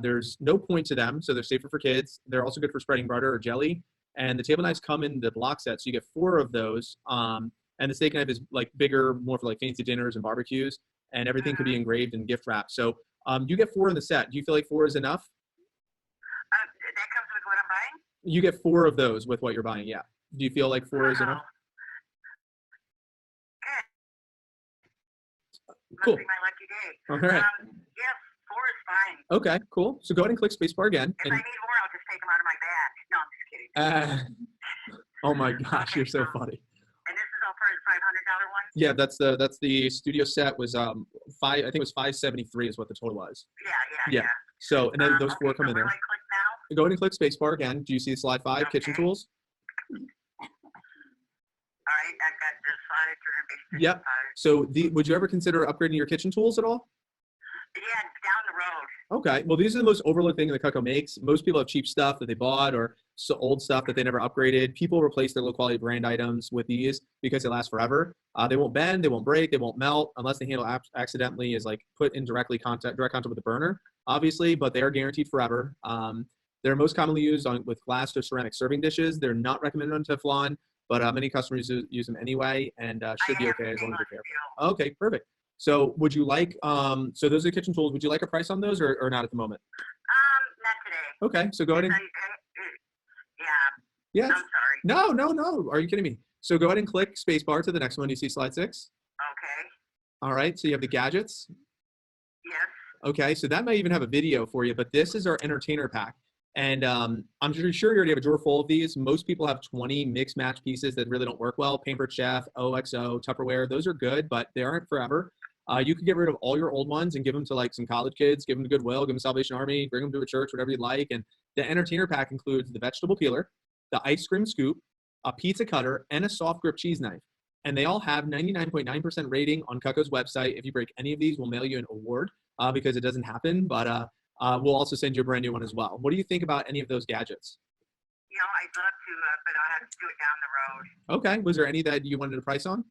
There's no point to them, so they're safer for kids. They're also good for spreading butter or jelly. And the table knives come in the block set, so you get 4 of those. And the steak knife is like bigger, more for like fancy dinners and barbecues. And everything could be engraved and gift wrapped. So you get 4 in the set. Do you feel like 4 is enough? That comes with what I'm buying? You get 4 of those with what you're buying, yeah. Do you feel like 4 is enough? Cool. Must be my lucky day. All right. Yes, 4 is fine. Okay, cool. So go ahead and click spacebar again. If I need more, I'll just take them out of my bag. No, I'm just kidding. Oh my gosh, you're so funny. And this is all part of the $500 one? Yeah, that's the studio set was I think it was $573 is what the total was. Yeah. So and then those 4 come in there. Where do I click now? Go ahead and click spacebar again. Do you see slide 5, kitchen tools? All right, I've got the slide for Yep. So would you ever consider upgrading your kitchen tools at all? Yeah, down the road. Okay. Well, these are the most overlooked thing that Cutco makes. Most people have cheap stuff that they bought or old stuff that they never upgraded. People replace their low quality brand items with these because they last forever. They won't bend, they won't break, they won't melt unless the handle accidentally is like put in direct contact with the burner, obviously, but they are guaranteed forever. They're most commonly used with glass or ceramic serving dishes. They're not recommended on Teflon, but many customers use them anyway and should be okay as long as you're careful. Okay, perfect. So would you like, so those are the kitchen tools. Would you like a price on those or not at the moment? Not today. Okay, so go ahead and. Yeah. Yeah. I'm sorry. No. Are you kidding me? So go ahead and click spacebar to the next one. You see slide 6? Okay. All right, so you have the gadgets. Yes. Okay, so that might even have a video for you, but this is our entertainer pack. And I'm sure you already have a drawer full of these. Most people have 20 mix match pieces that really don't work well. Pampered Chef, OXO, Tupperware, those are good, but they aren't forever. You could get rid of all your old ones and give them to like some college kids, give them to Goodwill, give them to Salvation Army, bring them to a church, whatever you like. And the entertainer pack includes the vegetable peeler, the ice cream scoop, a pizza cutter, and a soft grip cheese knife. And they all have 99.9% rating on Cutco's website. If you break any of these, we'll mail you an award because it doesn't happen, but we'll also send you a brand new one as well. What do you think about any of those gadgets? You know, I'd love to, but I'll have to do it down the road. Okay. Was there any that you wanted a price on?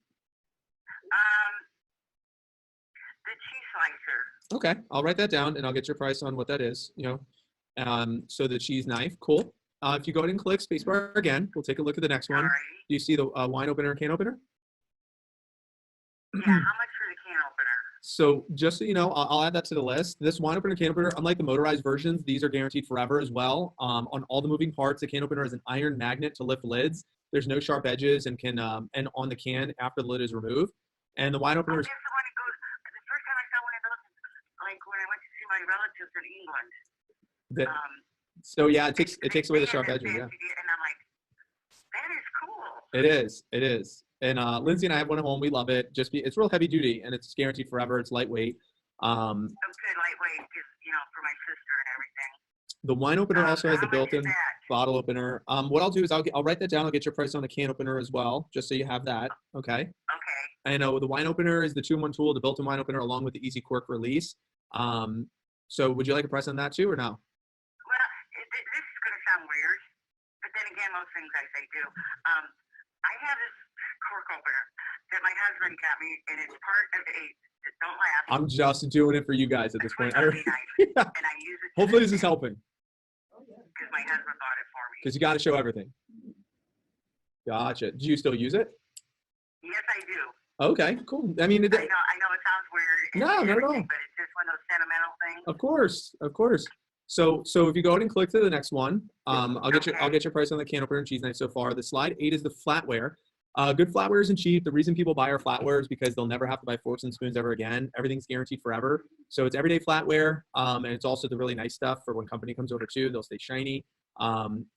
The cheese slicer. Okay. I'll write that down and I'll get your price on what that is. So the cheese knife, cool. If you go ahead and click spacebar again, we'll take a look at the next one. Sorry. Do you see the wine opener and can opener? Yeah, how much for the can opener? So just so you know, I'll add that to the list. This wine opener and can opener, unlike the motorized versions, these are guaranteed forever as well. On all the moving parts, the can opener is an iron magnet to lift lids. There's no sharp edges and can and on the can after the lid is removed. And the wine opener is. The one that goes. The first time I saw one of those, like when I went to see my relatives in England. So yeah, it takes away the sharp edges. Yeah, And I'm like, that is cool. it is. It is. And Lindsay and I have one at home. We love it. It's real heavy duty and it's guaranteed forever. It's lightweight. I'm good lightweight, just for my sister and everything. The wine opener also has the built-in that? bottle opener. What I'll do is I'll write that down. I'll get your price on the can opener as well, just so you have that. Okay. Okay. And the wine opener is the 2-in-1 tool, the built-in wine opener, along with the easy cork release. So would you like a price on that too, or no? Well, this is going to sound weird, but then again, most things I say do. I have this cork opener that my husband got me, and it's part of a. Don't laugh. I'm just doing it for you guys at this point. Yeah. And I use it. Hopefully this is helping. Because my husband bought it for me. Because you got to show everything. Gotcha. Do you still use it? Yes, I do. Okay, cool. I mean, I know it sounds weird. No, not at all. But it's just one of those sentimental things. Of course. So if you go ahead and click to the next one, I'll get your price on the can opener and cheese knife so far. The slide 8 is the flatware. Good flatware isn't cheap. The reason people buy our flatware is because they'll never have to buy forks and spoons ever again. Everything's guaranteed forever. So it's everyday flatware, and it's also the really nice stuff for when company comes over too. They'll stay shiny.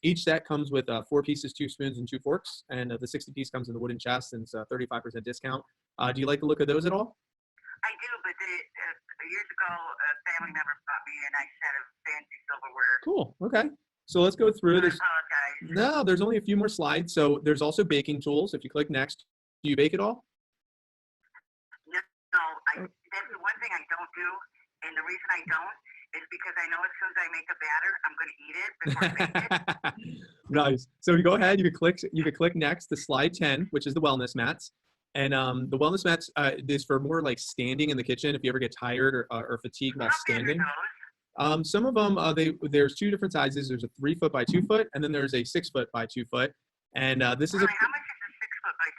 Each set comes with 4 pieces, 2 spoons, and 2 forks, and the 60 piece comes in the wooden chest, and it's a 35% discount. Do you like the look of those at all? I do, but years ago, a family member bought me a nice set of fancy silverware. Cool. Okay. So let's go through this. I apologize. No, there's only a few more slides. So there's also baking tools. If you click next, do you bake at all? No, that's the one thing I don't do, and the reason I don't is because I know as soon as I make a batter, I'm going to eat it before I bake it. Nice. So you go ahead. You can click next to slide 10, which is the wellness mats. And the wellness mats is for more like standing in the kitchen if you ever get tired or fatigued while standing. Some of them, there's 2 different sizes. There's a 3 foot by 2 foot, and then there's a 6 foot by 2 foot. And this is how much is a 6 foot by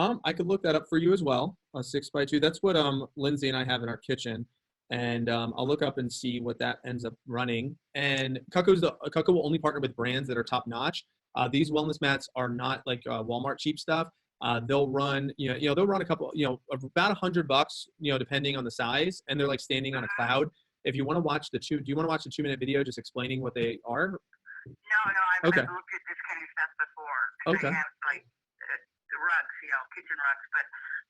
2 foot? I could look that up for you as well. A 6 by 2. That's what Lindsay and I have in our kitchen. And I'll look up and see what that ends up running. And Cutco will only partner with brands that are top notch. These wellness mats are not like Walmart cheap stuff. They'll run, they'll run a couple, about $100, depending on the size, and they're like standing on a cloud. If you want to watch do you want to watch the 2-minute video just explaining what they are? No, I've looked at this kind of stuff before. Okay. I have like the rugs, kitchen rugs, but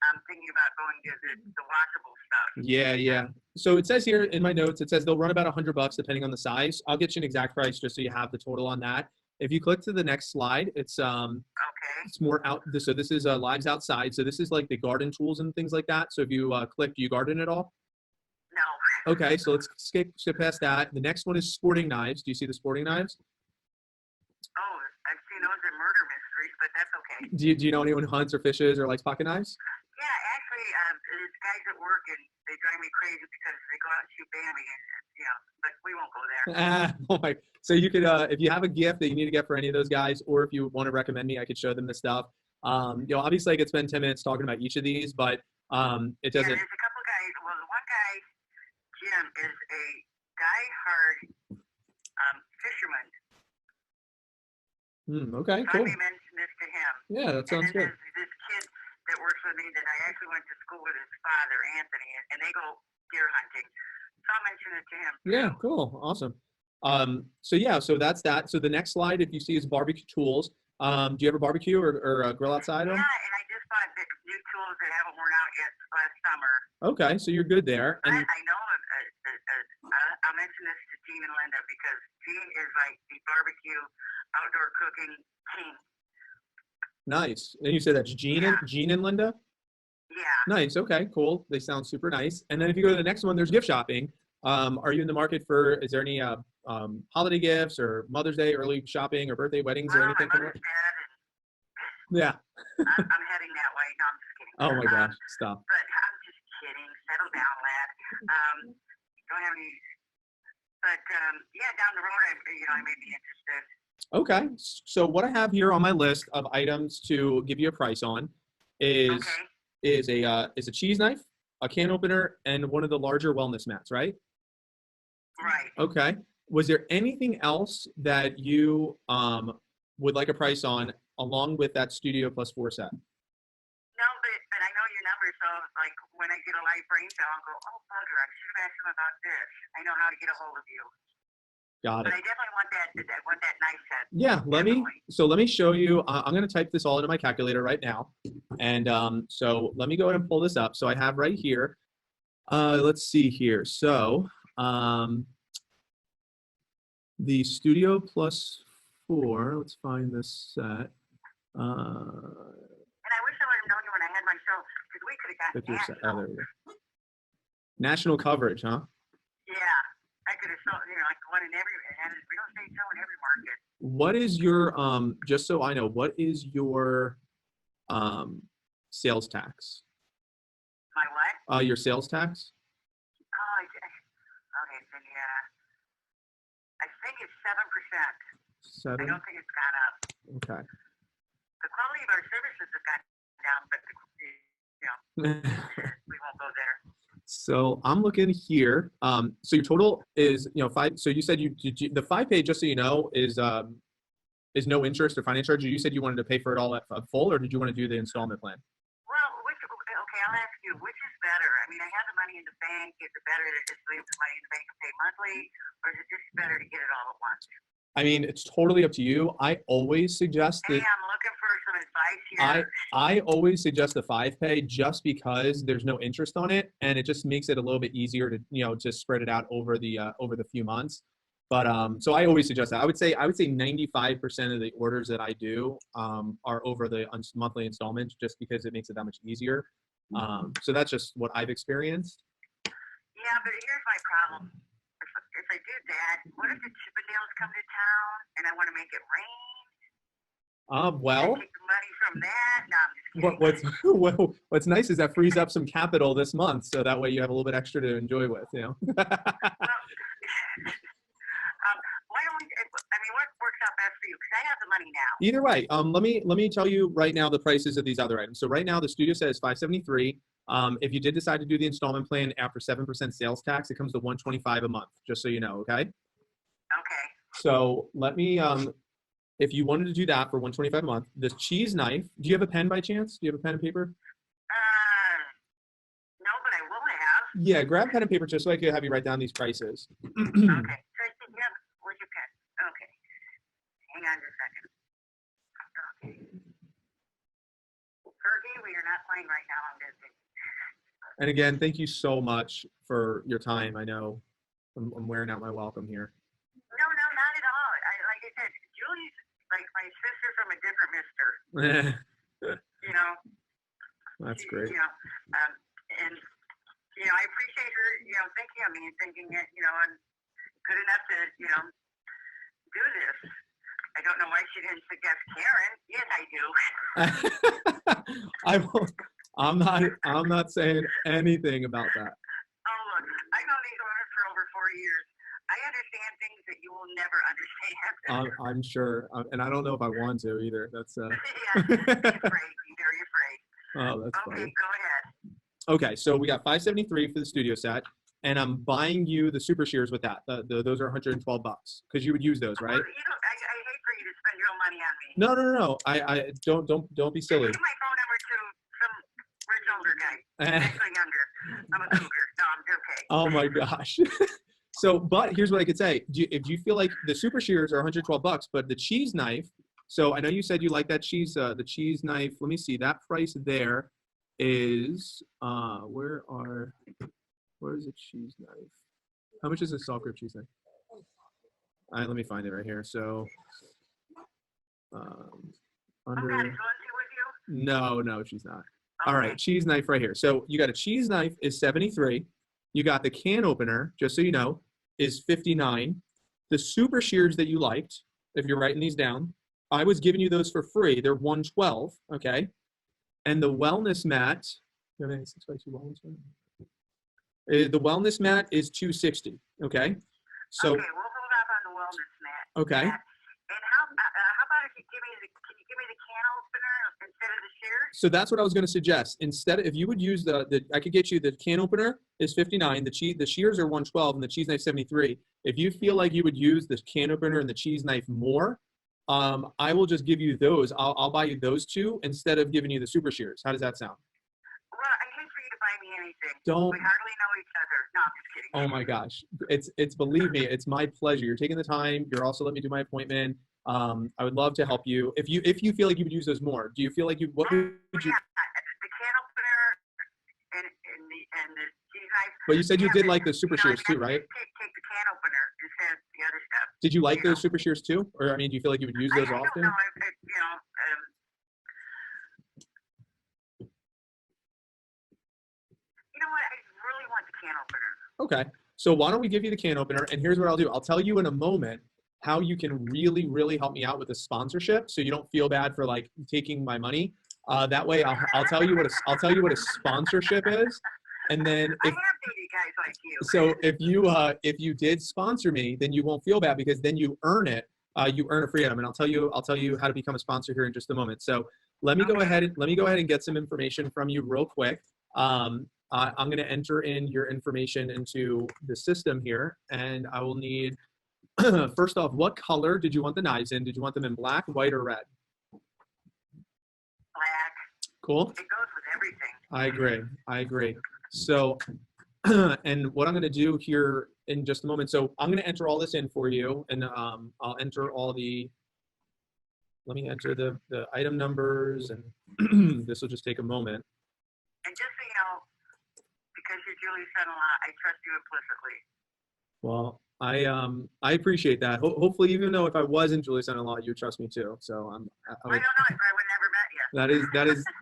I'm thinking about going to the washable stuff. Yeah. So it says here in my notes, it says they'll run about $100 depending on the size. I'll get you an exact price just so you have the total on that. If you click to the next slide, it's more out. So this is lives outside. So this is like the garden tools and things like that. So if you click, do you garden at all? No. Okay, so let's skip past that. The next one is sporting knives. Do you see the sporting knives? Oh, I've seen those in murder mysteries, but that's okay. Do you know anyone who hunts or fishes or likes pocket knives? Yeah, actually, there's guys at work and they drive me crazy because they go out and shoot Bambi, and but we won't go there. Oh my! So you could, if you have a gift that you need to get for any of those guys, or if you want to recommend me, I could show them the stuff. Obviously I could spend 10 minutes talking about each of these, but it doesn't. Yeah, there's a couple guys. Well, the one guy, Jim, is a die-hard fisherman. Okay, so cool. I may mention this to him. Yeah, that sounds good. There's this kid that works with me that I actually went to school with his father, Anthony, and they go deer hunting. So I'll mention it to him. Yeah, cool. Awesome. So that's that. So the next slide, if you see, is barbecue tools. Do you ever barbecue or grill outside? Yeah, and I just bought new tools that haven't worn out yet last summer. Okay, so you're good there. And I know. I'll mention this to Gene and Linda because Gene is like the barbecue outdoor cooking king. Nice. And you said that's Gene and Linda? Yeah. Nice. Okay, cool. They sound super nice. And then if you go to the next one, there's gift shopping. Are you in the market is there any holiday gifts or Mother's Day, early shopping or birthday, weddings or anything? My mother's dead. Yeah. I'm heading that way. No, I'm just kidding. Oh my gosh, stop. But I'm just kidding. Settle down, lad. Don't have any. But yeah, down the road, I may be interested. Okay. So what I have here on my list of items to give you a price on is a cheese knife, a can opener, and one of the larger wellness mats, right? Right. Okay. Was there anything else that you would like a price on along with that Studio Plus 4 set? No, but I know your number, so like when I get a light brain cell, I'll go, oh, bugger, I should have asked him about this. I know how to get a hold of you. Got But it. I definitely want that knife set. Yeah, let me show you. I'm going to type this all into my calculator right now. And so let me go ahead and pull this up. So I have right here, let's see here. So the Studio Plus 4, let's find this set. And I wish I would have known you when I had my show, because we could have gotten national. There we go. National coverage, huh? Yeah, I could have sold, like one in every, had a real estate show in every market. What is your, just so I know, what is your sales tax? My what? Your sales tax? Oh, okay, so yeah. I think it's 7%. 7? I don't think it's gone up. Okay. The quality of our services has gone down, but we won't go there. So I'm looking here. So your total is, 5. So you said the 5-pay, just so you know, is no interest or finance charge. You said you wanted to pay for it all at full, or did you want to do the installment plan? Well, okay, I'll ask you, which is better? I mean, I have the money in the bank. Is it better to just leave the money in the bank and pay monthly, or is it just better to get it all at once? I mean, it's totally up to you. I always suggest that. Hey, I'm looking for some advice here. I always suggest the 5-pay just because there's no interest on it, and it just makes it a little bit easier to just spread it out over the few months. But so I always suggest that. I would say 95% of the orders that I do are over the monthly installments, just because it makes it that much easier. So that's just what I've experienced. Yeah, but here's my problem. If I do that, what if the Chippendales come to town and I want to make it rain? Well, I take the money from that. No, I'm just kidding. What's nice is that frees up some capital this month, so that way you have a little bit extra to enjoy with. Why don't we? I mean, what works out best for you? Because I have the money now. Either way, let me tell you right now the prices of these other items. So right now the studio set is $573. If you did decide to do the installment plan after 7% sales tax, it comes to $125 a month. Just so you know, okay? Okay. So let me. If you wanted to do that for $125 a month, this cheese knife. Do you have a pen by chance? Do you have a pen and paper? No, but I will have. Yeah, grab pen and paper just so I could have you write down these prices. Okay. So yeah, where's your pen? Okay. Hang on just a second. Okay. Fergie, we are not playing right now. I'm busy. And again, thank you so much for your time. I know I'm wearing out my welcome here. No, not at all. Like I said, Julie's like my sister from a different mister. That's great. And I appreciate her, thinking of me and thinking that, I'm good enough to, do this. I don't know why she didn't suggest Karen. Yes, I do. I'm not saying anything about that. Oh, look, I've known these owners for over 40 years. I understand things that you will never understand. I'm sure, and I don't know if I want to either. That's yeah, be afraid. Be very afraid. Oh, that's okay, funny. Go ahead. Okay, so we got $573 for the studio set, and I'm buying you the super shears with that. Those are $112 because you would use those, right? Well, I hate for you to spend your own money on me. No. I don't be silly. Give my phone number to some rich older guy. Actually younger. I'm a cougar. No, I'm okay. Oh my gosh. So, but here's what I could say. If you feel like the super shears are $112, but the cheese knife, so I know you said you like that cheese, the cheese knife. Let me see, that price there is, where is the cheese knife? How much is a salt grip cheese knife? All right, let me find it right here. So, under, no, she's not. All right, cheese knife right here. So you got a cheese knife is $73. You got the can opener, just so you know, is $59. The super shears that you liked, if you're writing these down, I was giving you those for free. They're $112, okay? And the wellness mat, the wellness mat is $260, okay? So, okay, we'll hold off on the wellness mat. Okay. And how about if you can you give me the can opener instead of the shears? So that's what I was going to suggest. Instead, if you would use I could get you the can opener is $59. The shears are $112 and the cheese knife $73. If you feel like you would use the can opener and the cheese knife more, I will just give you those. I'll buy you those two instead of giving you the super shears. How does that sound? Well, I hate for you to buy me anything. Don't. We hardly know each other. No, I'm just kidding. Oh my gosh. It's believe me, it's my pleasure. You're taking the time. You're also letting me do my appointment. I would love to help you. If you feel like you would use those more, do you feel like what would you? Yeah, the can opener and the G-Hive. But you said you did like the super you know, shears too, right? Take the can opener instead of the other stuff. Did you like those super shears too? Or I mean, do you feel like you would use those often? I don't know. You know what? I really want the can opener. Okay. So why don't we give you the can opener? And here's what I'll do. I'll tell you in a moment how you can really, really help me out with the sponsorship, so you don't feel bad for like taking my money. That way, I'll tell you what a sponsorship is, and then I have dated guys like you. So if you did sponsor me, then you won't feel bad because then you earn it. You earn a free item, and I'll tell you how to become a sponsor here in just a moment. So let me go ahead and get some information from you real quick. I'm going to enter in your information into the system here, and I will need, first off, what color did you want the knives in? Did you want them in black, white, or red? Black. Cool. It goes with I everything. agree. So, and what I'm going to do here in just a moment, so I'm going to enter all this in for you, and I'll enter all let me enter the item numbers, and this will just take a moment. And just so you know, because you're Julie's son-in-law, I trust you implicitly. Well, I appreciate that. Hopefully, even though if I wasn't Julie's son-in-law, you trust me too. So I don't know if I would never met you.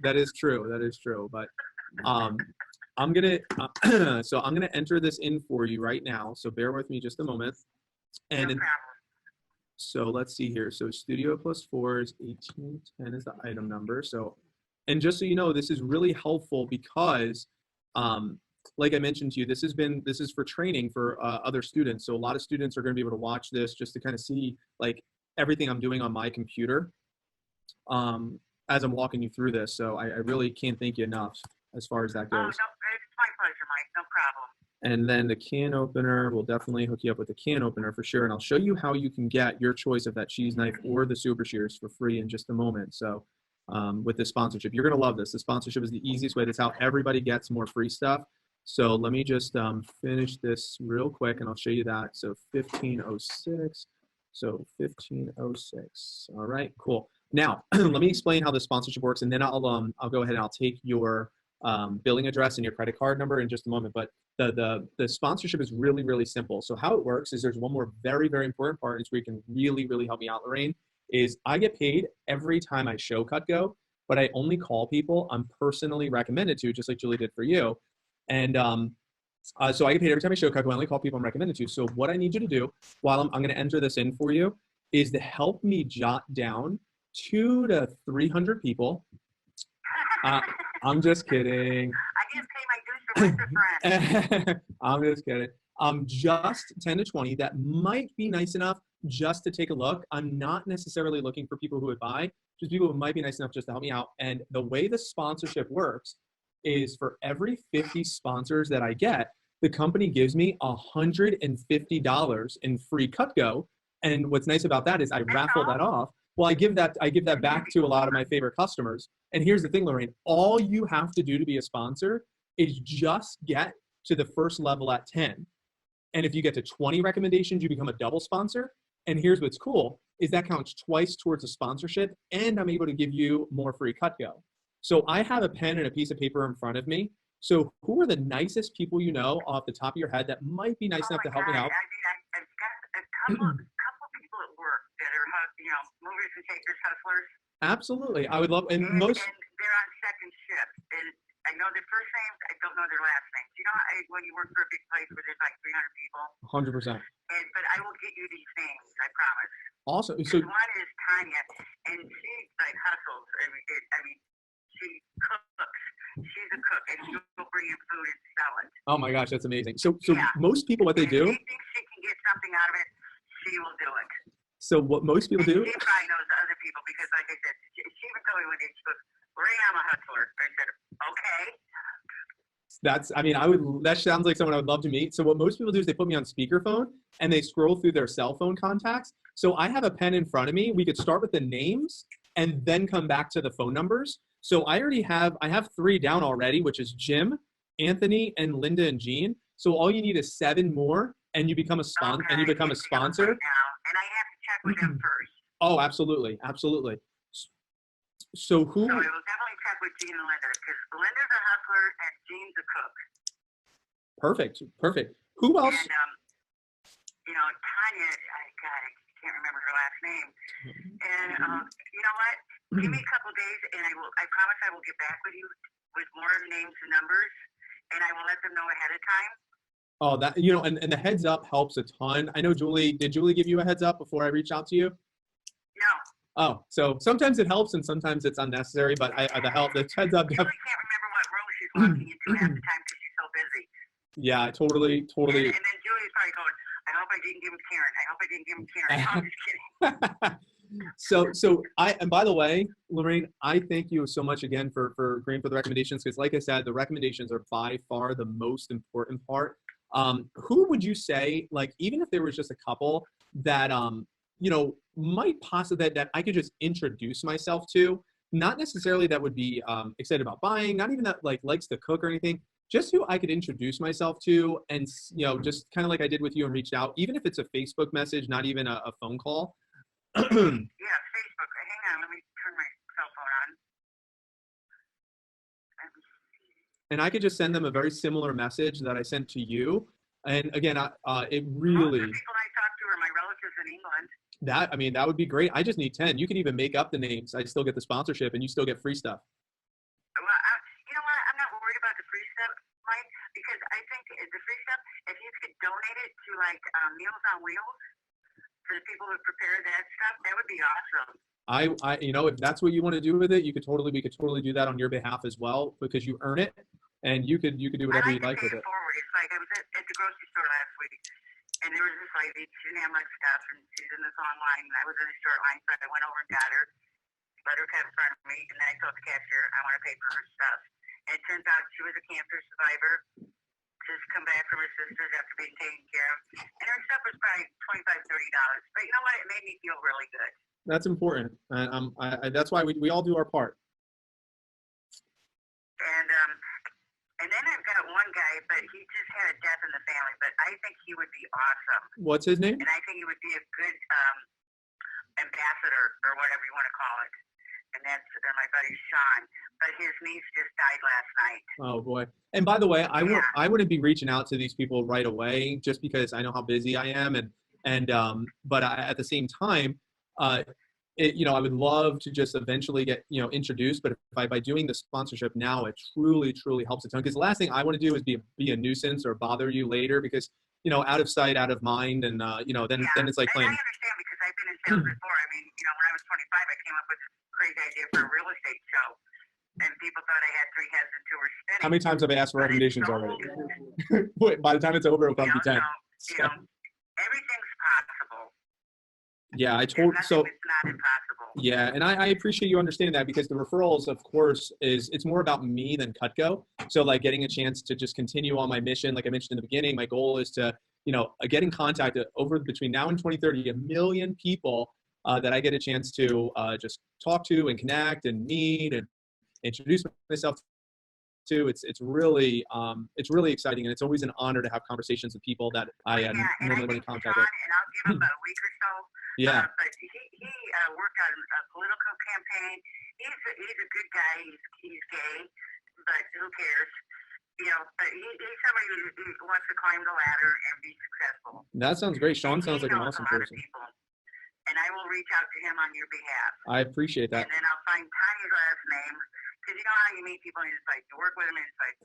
That is true. That is true. But I'm gonna so I'm gonna enter this in for you right now. So bear with me just a moment. And No problem. so let's see here. So Studio +4 is 1810 is the item number. So, and just so you know, this is really helpful because, like I mentioned to you, this is for training for other students. So a lot of students are going to be able to watch this just to kind of see like everything I'm doing on my computer as I'm walking you through this. So I really can't thank you enough as far as that goes. Oh, no, it's my pleasure, Mike. No problem. And then the can opener, we'll definitely hook you up with the can opener for sure. And I'll show you how you can get your choice of that cheese knife or the super shears for free in just a moment. So with this sponsorship, you're going to love this. The sponsorship is the easiest way. That's how everybody gets more free stuff. So let me just finish this real quick and I'll show you that. So 1506. So 1506. All right, cool. Now, let me explain how the sponsorship works, and then I'll go ahead and I'll take your billing address and your credit card number in just a moment. But the sponsorship is really, really simple. So how it works is there's one more very, very important part is where you can really, really help me out, Lorraine, is I get paid every time I show Cutco, but I only call people I'm personally recommended to, just like Julie did for you. And so I get paid every time I show Cutco. I only call people I'm recommended to. So what I need you to do while I'm going to enter this in for you is to help me jot down 200 to 300 people. I'm just kidding. I just pay my dues for what's a friend. I'm just kidding. Just 10 to 20 that might be nice enough just to take a look. I'm not necessarily looking for people who would buy, just people who might be nice enough just to help me out. And the way the sponsorship works is for every 50 sponsors that I get, the company gives me $150 in free Cutco. And what's nice about that is I raffle that off. Well, I give that back to a lot of my favorite customers. And here's the thing, Lorraine, all you have to do to be a sponsor is just get to the first level at 10. And if you get to 20 recommendations, you become a double sponsor. And here's what's cool is that counts twice towards a sponsorship, and I'm able to give you more free Cutco. So I have a pen and a piece of paper in front of me. So who are the nicest people you know off the top of your head that might be nice enough to help me out? I've got a couple people at work that are, movers and shakers, hustlers. Absolutely. I would love, and they're on second shift. And I know their first names, I don't know their last names. You know, when you work for a big place where there's like 300 people? 100%. But I will get you these names, I promise. Awesome. So one is Tanya, and she like hustles. I mean, she cooks. She's a cook, and she'll bring in food and sell it. Oh my gosh, that's amazing. So yeah. Most people, what they do. If she thinks she can get something out of it, she will do it. So what most people do. She probably knows other people because, like I said, she even told me one day, she goes, "Ray, I'm a hustler." I said, "Okay." That sounds like someone I would love to meet. So what most people do is they put me on speakerphone and they scroll through their cell phone contacts. So I have a pen in front of me. We could start with the names and then come back to the phone numbers. So I have 3 down already, which is Jim, Anthony and Linda and Jean. So all you need is 7 more, and you become a and you become a sponsor. Right now, and I have to check with them first. Oh, absolutely, absolutely. So who? So I will definitely check with Jean and Linda, because Linda's a hustler and Jean's a cook. Perfect, perfect. Who else? And you know, Tanya, I can't remember her last name. And you know what? Give me a couple days, and I promise I will get back with you with more names and numbers, and I will let them know ahead of time. Oh, that, you know, and the heads up helps a ton. I know did Julie give you a heads up before I reached out to you? No. Oh, so sometimes it helps and sometimes it's unnecessary, but the heads up. Julie can't remember what room she's walking into half the time because she's so busy. Yeah, totally. And then Julie's probably going, I hope I didn't give him Karen. I hope I didn't give him Karen. No, I'm just kidding. And by the way, Lorraine, I thank you so much again for agreeing for the recommendations, because like I said, the recommendations are by far the most important part. Who would you say, like, even if there was just a couple that, you know, might possibly that I could just introduce myself to, not necessarily that would be excited about buying, not even that like likes to cook or anything, just who I could introduce myself to, and, you know, just kind of like I did with you and reached out, even if it's a Facebook message, not even a phone call. Yeah, Facebook. Hang on, let me turn my cell phone on. And I could just send them a very similar message that I sent to you. And again, it really. Most of the people I talk to are my relatives in England. That would be great. I just need 10. You can even make up the names. I still get the sponsorship, and you still get free stuff. Well, you know what? I'm not worried about the free stuff, Mike, because I think the free stuff, if you could donate it to like Meals on Wheels for the people who prepare that stuff, that would be awesome. You know, if that's what you want to do with it, we could totally do that on your behalf as well, because you earn it, and you could do whatever you like with it. Forward. It's like I was at the grocery store last week, and there was this lady. She didn't have much stuff, and she's in this long line. And I was in a short line, so I went over and got her, let her cut in front of me, and then I told the cashier I want to pay for her stuff. And it turns out she was a cancer survivor, just come back from her sisters after being taken care of, and her stuff was probably $25-$30. But you know what? It made me feel really good. That's important, and that's why we all do our part. And then I've got one guy, but he just had a death in the family, but I think he would be awesome. What's his name? And I think he would be a good ambassador, or whatever you want to call it. And that's my buddy Sean. But his niece just died last night. Oh boy! And by the way, I wouldn't be reaching out to these people right away, just because I know how busy I am, but at the same time, you know, I would love to just eventually get, you know, introduced, but by doing the sponsorship now, it truly helps a ton. Because the last thing I want to do is be a nuisance or bother you later, because, you know, out of sight, out of mind, and you know, then it's like playing. I understand, because I've been in sales before. I mean, you know, when I was 25, I came up with this crazy idea for a real estate show, and people thought I had 3 heads and 2 were spinning. How many times have I asked for recommendations already? By the time it's over, it'll come to 10. You know, everything's possible. Yeah, it's not impossible. Yeah, and I appreciate you understanding that, because the referrals, of course, it's more about me than Cutco. So like getting a chance to just continue on my mission, like I mentioned in the beginning, my goal is to, you know, get in contact between now and 2030, 1 million people that I get a chance to just talk to and connect and meet and introduce myself to. It's really exciting, and it's always an honor to have conversations with people that I normally wouldn't contact with. And I'll give him a week or so. Yeah. But he worked on a political campaign. He's a good guy. He's gay, but who cares? You know, but he's somebody who wants to climb the ladder and be successful. That sounds great. Sean sounds like an awesome person. And I will reach out to him on your behalf. I appreciate that. And then I'll find Tanya's last name, because you know how you meet people and it's like you work with them and it's like.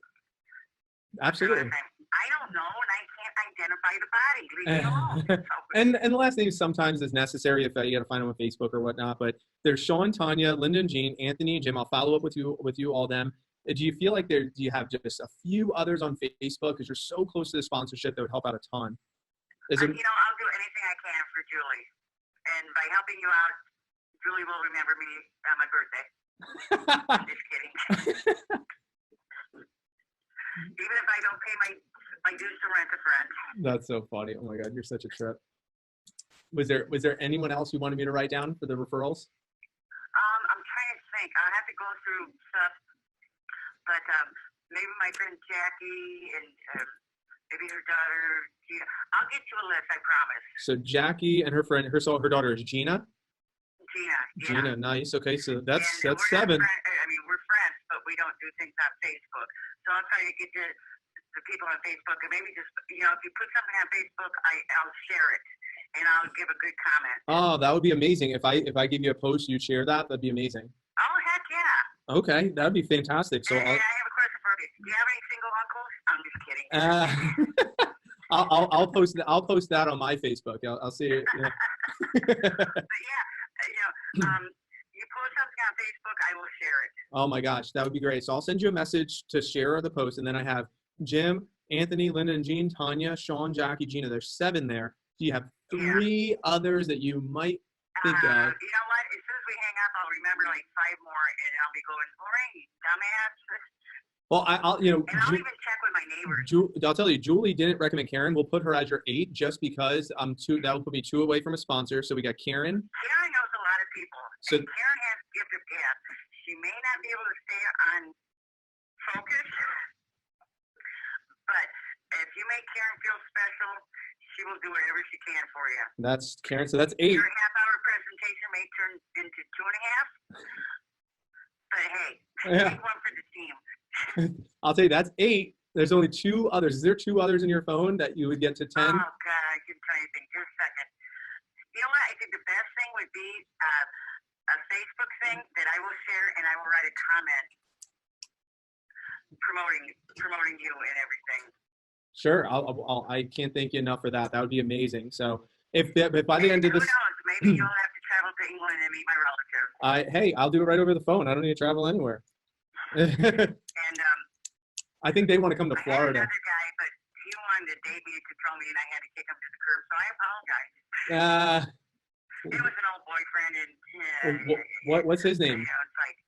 Absolutely. I don't know, and I can't identify the body. Leave me alone. And the last name sometimes is necessary if you got to find them on Facebook or whatnot. But there's Sean, Tanya, Linda and Jean, Anthony and Jim. I'll follow up with you all them. Do you feel like do you have just a few others on Facebook, because you're so close to the sponsorship that would help out a ton? You know, I'll do anything I can for Julie, and by helping you out, Julie will remember me on my birthday. I'm just kidding. Even if I don't pay my dues to rent a friend. That's so funny. Oh my God, you're such a trip. Was there anyone else you wanted me to write down for the referrals? I'm trying to think. I'll have to go through stuff. But maybe my friend Jackie and maybe her daughter Gina. I'll get you a list, I promise. So Jackie and her friend, her daughter is Gina. Gina, yeah. Gina, nice. Okay, so that's we're 7. I mean, we're friends, but we don't do things on Facebook. So I'll try to get the people on Facebook, and maybe just, you know, if you put something on Facebook, I'll share it, and I'll give a good comment. Oh, that would be amazing. If I give you a post, you share that. That'd be amazing. Oh, heck yeah. Okay, that'd be fantastic. So and I have a question for you. Do you have any single uncles? I'm just kidding. I'll post that on my Facebook. I'll see it. Yeah. But yeah, you know, you post something on Facebook, I will share it. Oh my gosh, that would be great. So I'll send you a message to share the post, and then I have Jim, Anthony, Linda, and Jean, Tanya, Sean, Jackie, Gina. There's 7 there. Do you have 3 others that you might think of? You know what? As soon as we hang up, I'll remember like 5 more, and I'll be going, Lorraine, you dumbass. Well, I'll you know. And I'll even check with my neighbors. I'll tell you, Julie didn't recommend Karen. We'll put her as your 8 just because that will put me 2 away from a sponsor. So we got Karen. Karen knows a lot of people. So Karen has gift of gab. She may not be able to stay on focus, but if you make Karen feel special, she will do whatever she can for you. That's Karen. So that's 8. Your half-hour presentation may turn into 2.5. But hey, take one for the team. I'll tell you, that's 8. There's only 2 others. Is there 2 others in your phone that you would get to 10? Oh, God, I can tell you anything. Just a second. You know what? I think the best thing would be a Facebook thing that I will share, and I will write a comment promoting you and everything. Sure. I can't thank you enough for that. That would be amazing. So if by the end of this, who knows? Maybe you'll have to travel to England and meet my relative. Hey, I'll do it right over the phone. I don't need to travel anywhere. And I think they want to come to Florida. I had another guy, but he wanted to date me and control me, and I had to kick him to the curb. So I apologize. It was an old boyfriend, and what's his name? You know, it's like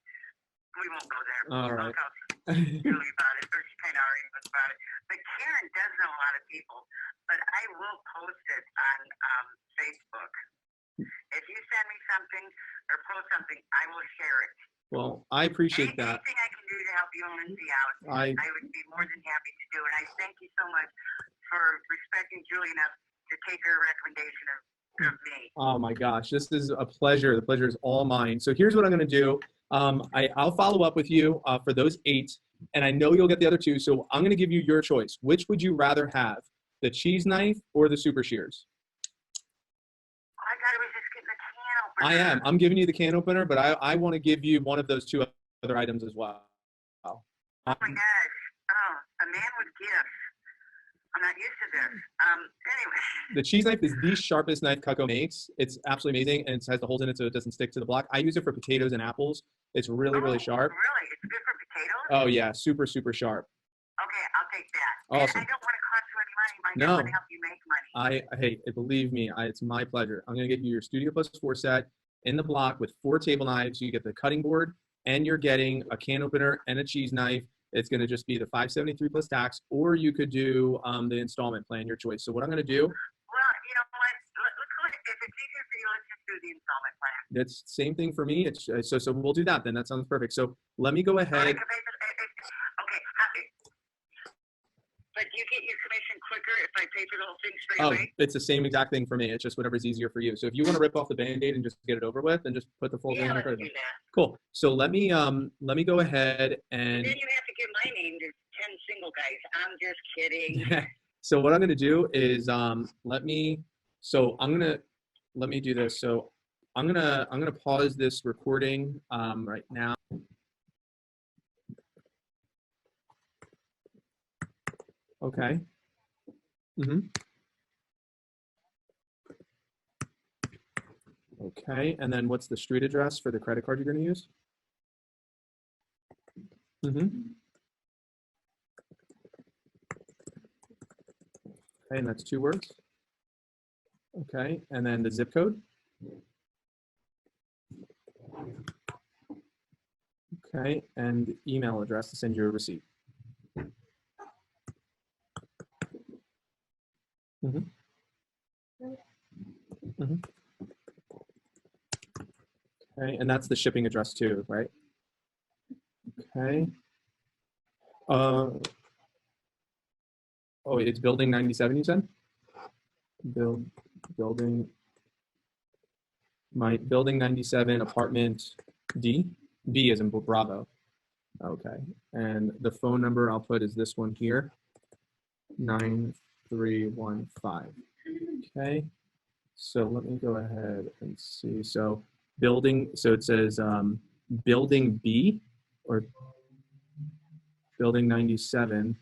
we won't go there. All right. I'll tell Julie about it, or she kind of already knows about it. But Karen does know a lot of people. But I will post it on Facebook. If you send me something or post something, I will share it. Well, I appreciate that. Anything I can do to help you and Lindsay out, I would be more than happy to do. And I thank you so much for respecting Julie enough to take her recommendation of me. Oh my gosh, this is a pleasure. The pleasure is all mine. So here's what I'm going to do. I'll follow up with you for those 8, and I know you'll get the other 2. So I'm going to give you your choice. Which would you rather have, the cheese knife or the super shears? I thought I was just getting the can opener. I am. I'm giving you the can opener, but I want to give you one of those 2 other items as well. Oh my gosh. Oh, a man with gifts. I'm not used to this. Anyway. The cheese knife is the sharpest knife Cutco makes. It's absolutely amazing, and it has the holes in it so it doesn't stick to the block. I use it for potatoes and apples. It's really, really sharp. Really? It's good for potatoes? Oh, yeah. Super, super sharp. Okay, I'll take that. Awesome. And I don't want to cost you any money. I want to help you make money. Hey, believe me, it's my pleasure. I'm going to get you your Studio Plus 4 set in the block with 4 table knives. You get the cutting board, and you're getting a can opener and a cheese knife. It's going to just be the $573 plus tax, or you could do the installment plan, your choice. So what I'm going to do. Well, you know what? If it's easier for you, let's just do the installment plan. That's the same thing for me. It's so we'll do that then. That sounds perfect. So let me go ahead. But do you get your commission quicker if I pay for the whole thing straight away? It's the same exact thing for me. It's just whatever's easier for you. So if you want to rip off the Band-Aid and just get it over with, then just put the full thing on your credit card. Cool. So let me go ahead and. Then you have to give my name to 10 single guys. I'm just kidding. So what I'm going to do is let me do this. So I'm gonna pause this recording right now. Okay. Okay, and then what's the street address for the credit card you're going to use? Okay, and that's 2 words. Okay, and then the zip code. Okay, and the email address to send you a receipt. Okay, and that's the shipping address too, right? Okay. Uh, oh, it's building 97, you said? Building, my building 97, apartment D? B as in Bravo. Okay. And the phone number I'll put is this one here, 9315. Okay. So let me go ahead and see. So building, so it says building B or building 97,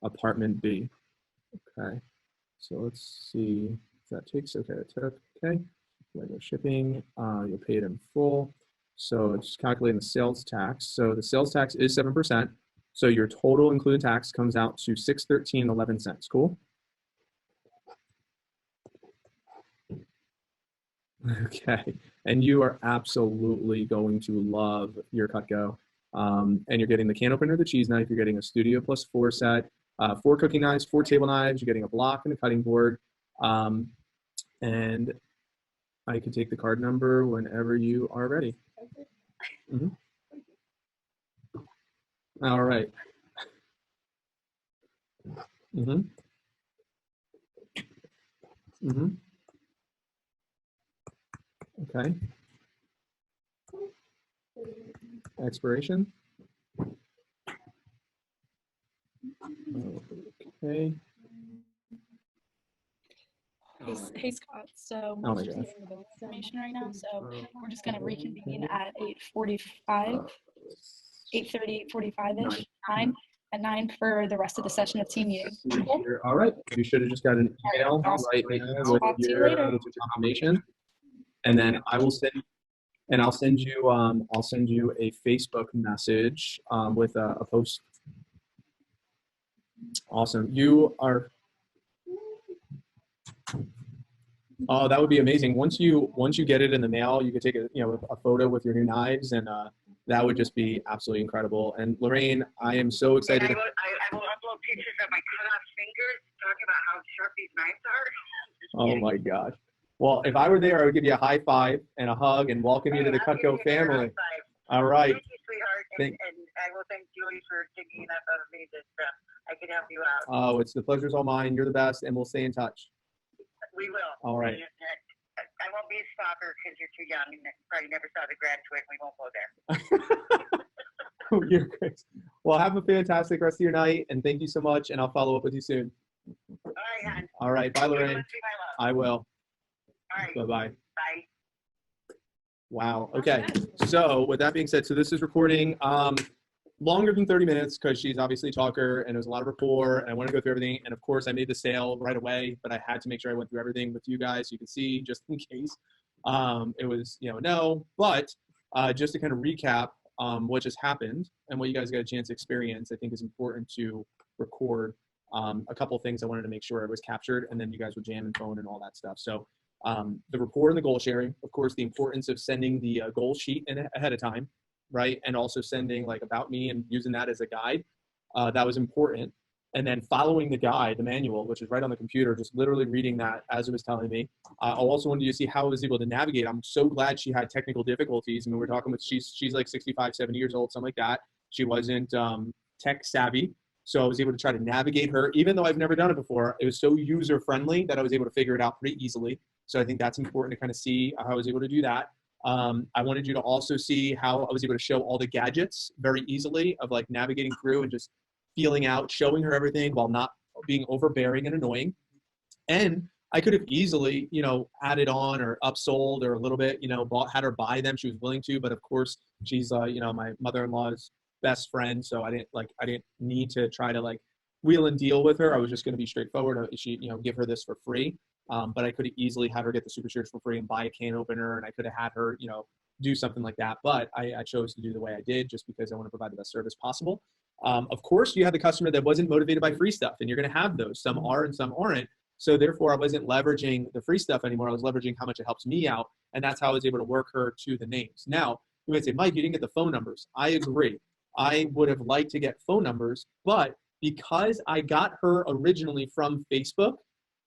apartment B. Okay. So let's see if that takes, okay, it took, okay. Regular shipping, you'll pay it in full. So it's calculating the sales tax. So the sales tax is 7%. So your total including tax comes out to $613.11. Cool. Okay, and you are absolutely going to love your Cutco. And you're getting the can opener, the cheese knife, you're getting a Studio Plus 4 set, 4 cooking knives, 4 table knives, you're getting a block and a cutting board. And I can take the card number whenever you are ready. Mm-hmm. All right. Mm-hmm. Mm-hmm. Okay. Expiration. Okay. Hey Scott, so Oh my we're just gosh. getting the bill information right now, so we're just gonna reconvene at 8:45, 8:30, 8:45-ish, 9, at 9 for the rest of the session of team meeting. Cool? All right. You should have just got an email Awesome. right now I'll with talk to you your later. confirmation, and then I'll send you a Facebook message with a post. Awesome. You are. Oh, that would be amazing. Once you get it in the mail, you could take a photo with your new knives, and that would just be absolutely incredible. And Lorraine, I am so excited. And I will upload pictures of my cut-off fingers, talking about how sharp these knives are. Oh my gosh. Well, if I were there, I would give you a high five and a hug and welcome you to the Cutco family. All right. Thank you, sweetheart. And I will thank Julie for thinking enough of me that I can help you out. Oh, the pleasure's all mine. You're the best, and we'll stay in touch. We will. All right. I won't be a stalker because you're too young and probably never saw the grad twig. We won't go there. You're great. Well, have a fantastic rest of your night, and thank you so much, and I'll follow up with you soon. All right, hon. All right. Bye, Lorraine. I will. All right. Bye-bye. Bye. Wow. Okay. So with that being said, so this is recording longer than 30 minutes because she's obviously a talker and there's a lot of rapport and I want to go through everything. And of course I made the sale right away, but I had to make sure I went through everything with you guys so you can see just in case. It was, no, but just to kind of recap what just happened and what you guys got a chance to experience, I think is important to record a couple of things I wanted to make sure it was captured, and then you guys would jam and phone and all that stuff. So the report and the goal sharing, of course, the importance of sending the goal sheet ahead of time, right? And also sending like about me and using that as a guide. That was important. And then following the guide, the manual, which is right on the computer, just literally reading that as it was telling me. I also wanted you to see how I was able to navigate. I'm so glad she had technical difficulties. I mean, we're talking with, she's like 65, 70 years old, something like that. She wasn't tech savvy. So I was able to try to navigate her, even though I've never done it before. It was so user friendly that I was able to figure it out pretty easily. So I think that's important to kind of see how I was able to do that. I wanted you to also see how I was able to show all the gadgets very easily of like navigating through and just feeling out, showing her everything while not being overbearing and annoying. And I could have easily, added on or upsold or a little bit, had her buy them. She was willing to, but of course she's, my mother-in-law's best friend. So I didn't need to try to like wheel and deal with her. I was just going to be straightforward. She, give her this for free. But I could have easily had her get the super shirts for free and buy a can opener. And I could have had her, do something like that. But I chose to do the way I did just because I want to provide the best service possible. Of course, you had the customer that wasn't motivated by free stuff, and you're going to have those. Some are and some aren't. So therefore, I wasn't leveraging the free stuff anymore. I was leveraging how much it helps me out. And that's how I was able to work her to the names. Now, you might say, Mike, you didn't get the phone numbers. I agree. I would have liked to get phone numbers, but because I got her originally from Facebook,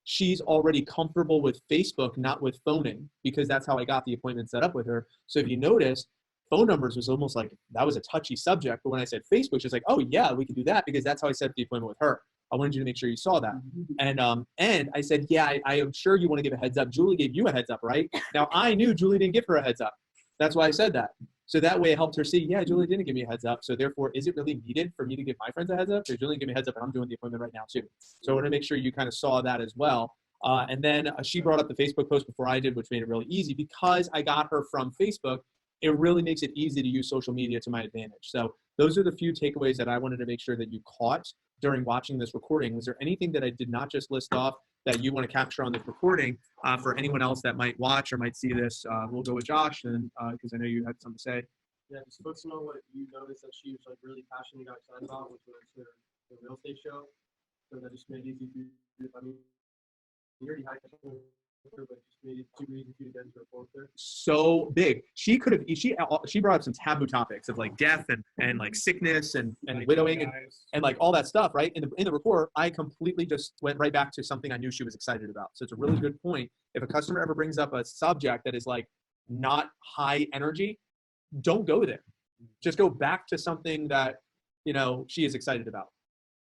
she's already comfortable with Facebook, not with phoning, because that's how I got the appointment set up with her. So if you notice, phone numbers was almost like that was a touchy subject. But when I said Facebook, she's like, oh yeah, we can do that because that's how I set up the appointment with her. I wanted you to make sure you saw that. And I said, yeah, I am sure you want to give a heads up. Julie gave you a heads up, right? Now I knew Julie didn't give her a heads up. That's why I said that. So that way it helped her see, yeah, Julie didn't give me a heads up. So therefore, is it really needed for me to give my friends a heads up? So Julie gave me a heads up and I'm doing the appointment right now too. So I want to make sure you kind of saw that as well. And then she brought up the Facebook post before I did, which made it really easy because I got her from Facebook. It really makes it easy to use social media to my advantage. So those are the few takeaways that I wanted to make sure that you caught during watching this recording. Was there anything that I did not just list off that you want to capture on this recording for anyone else that might watch or might see this? We'll go with Josh, and because I know you had something to say. Yeah, just folks to know what you noticed that she was like really passionate, got excited about, which was her real estate show. So that just made it easy for you. I mean, you already had her, but just made it super easy for you to get into her phone there. So big. She could have. She brought up some taboo topics of like death and like sickness and widowing and like all that stuff, right? In the report, I completely just went right back to something I knew she was excited about. So it's a really good point. If a customer ever brings up a subject that is like not high energy, don't go there. Just go back to something that she is excited about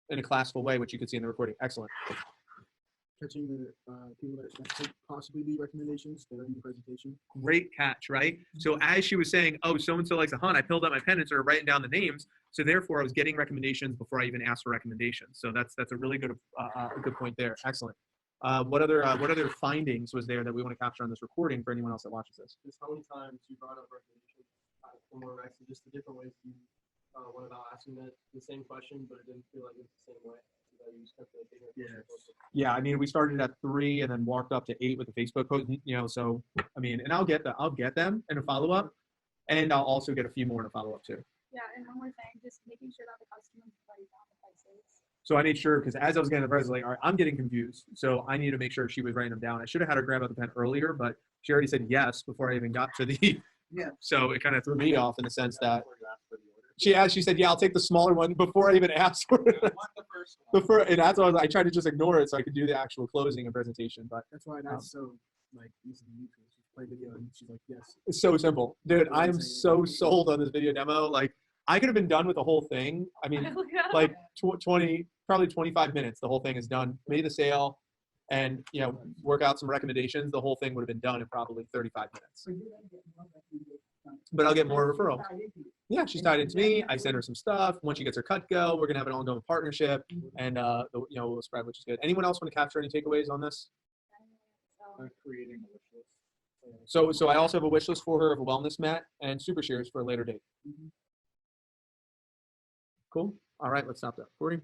in a classical way, which you could see in the recording. Excellent. Catching the people that could possibly be recommendations that are in the presentation. Great catch, right? So as she was saying, oh, so-and-so likes a hunt, I filled out my pen and started writing down the names. So therefore I was getting recommendations before I even asked for recommendations. So that's a really good point there. Excellent. What other findings was there that we want to capture on this recording for anyone else that watches this? Just how many times you brought up recommendations for more recs, just the different ways you went about asking the same question, but it didn't feel like it was the same way. Yeah. I mean, we started at 3 and then walked up to 8 with the Facebook post. So I mean, and I'll get them in a follow up, and I'll also get a few more in a follow up too. Yeah, and one more thing, just making sure that the customers write down the prices. So I made sure, because as I was getting the prices, like, all right, I'm getting confused. So I need to make sure she was writing them down. I should have had her grab out the pen earlier, but she already said yes before I even got to the. Yeah. So it kind of threw me off in the sense that. She said, yeah, I'll take the smaller one before I even asked for it. And that's why I tried to just ignore it so I could do the actual closing and presentation. But that's why that's so like easy to use. Play video and she's like, yes. It's so simple. Dude, I'm so sold on this video demo. Like, I could have been done with the whole thing. I mean, like 20, probably 25 minutes, the whole thing is done. Made the sale and, work out some recommendations. The whole thing would have been done in probably 35 minutes. But I'll get more referrals. Yeah, she's tied into me. I send her some stuff. Once she gets her cut go, we're going to have an ongoing partnership. And, we'll spread, which is good. Anyone else want to capture any takeaways on this? Creating a wish So list. I also have a wish list for her of a wellness mat and super shares for a later date. Cool. All right, let's stop that recording.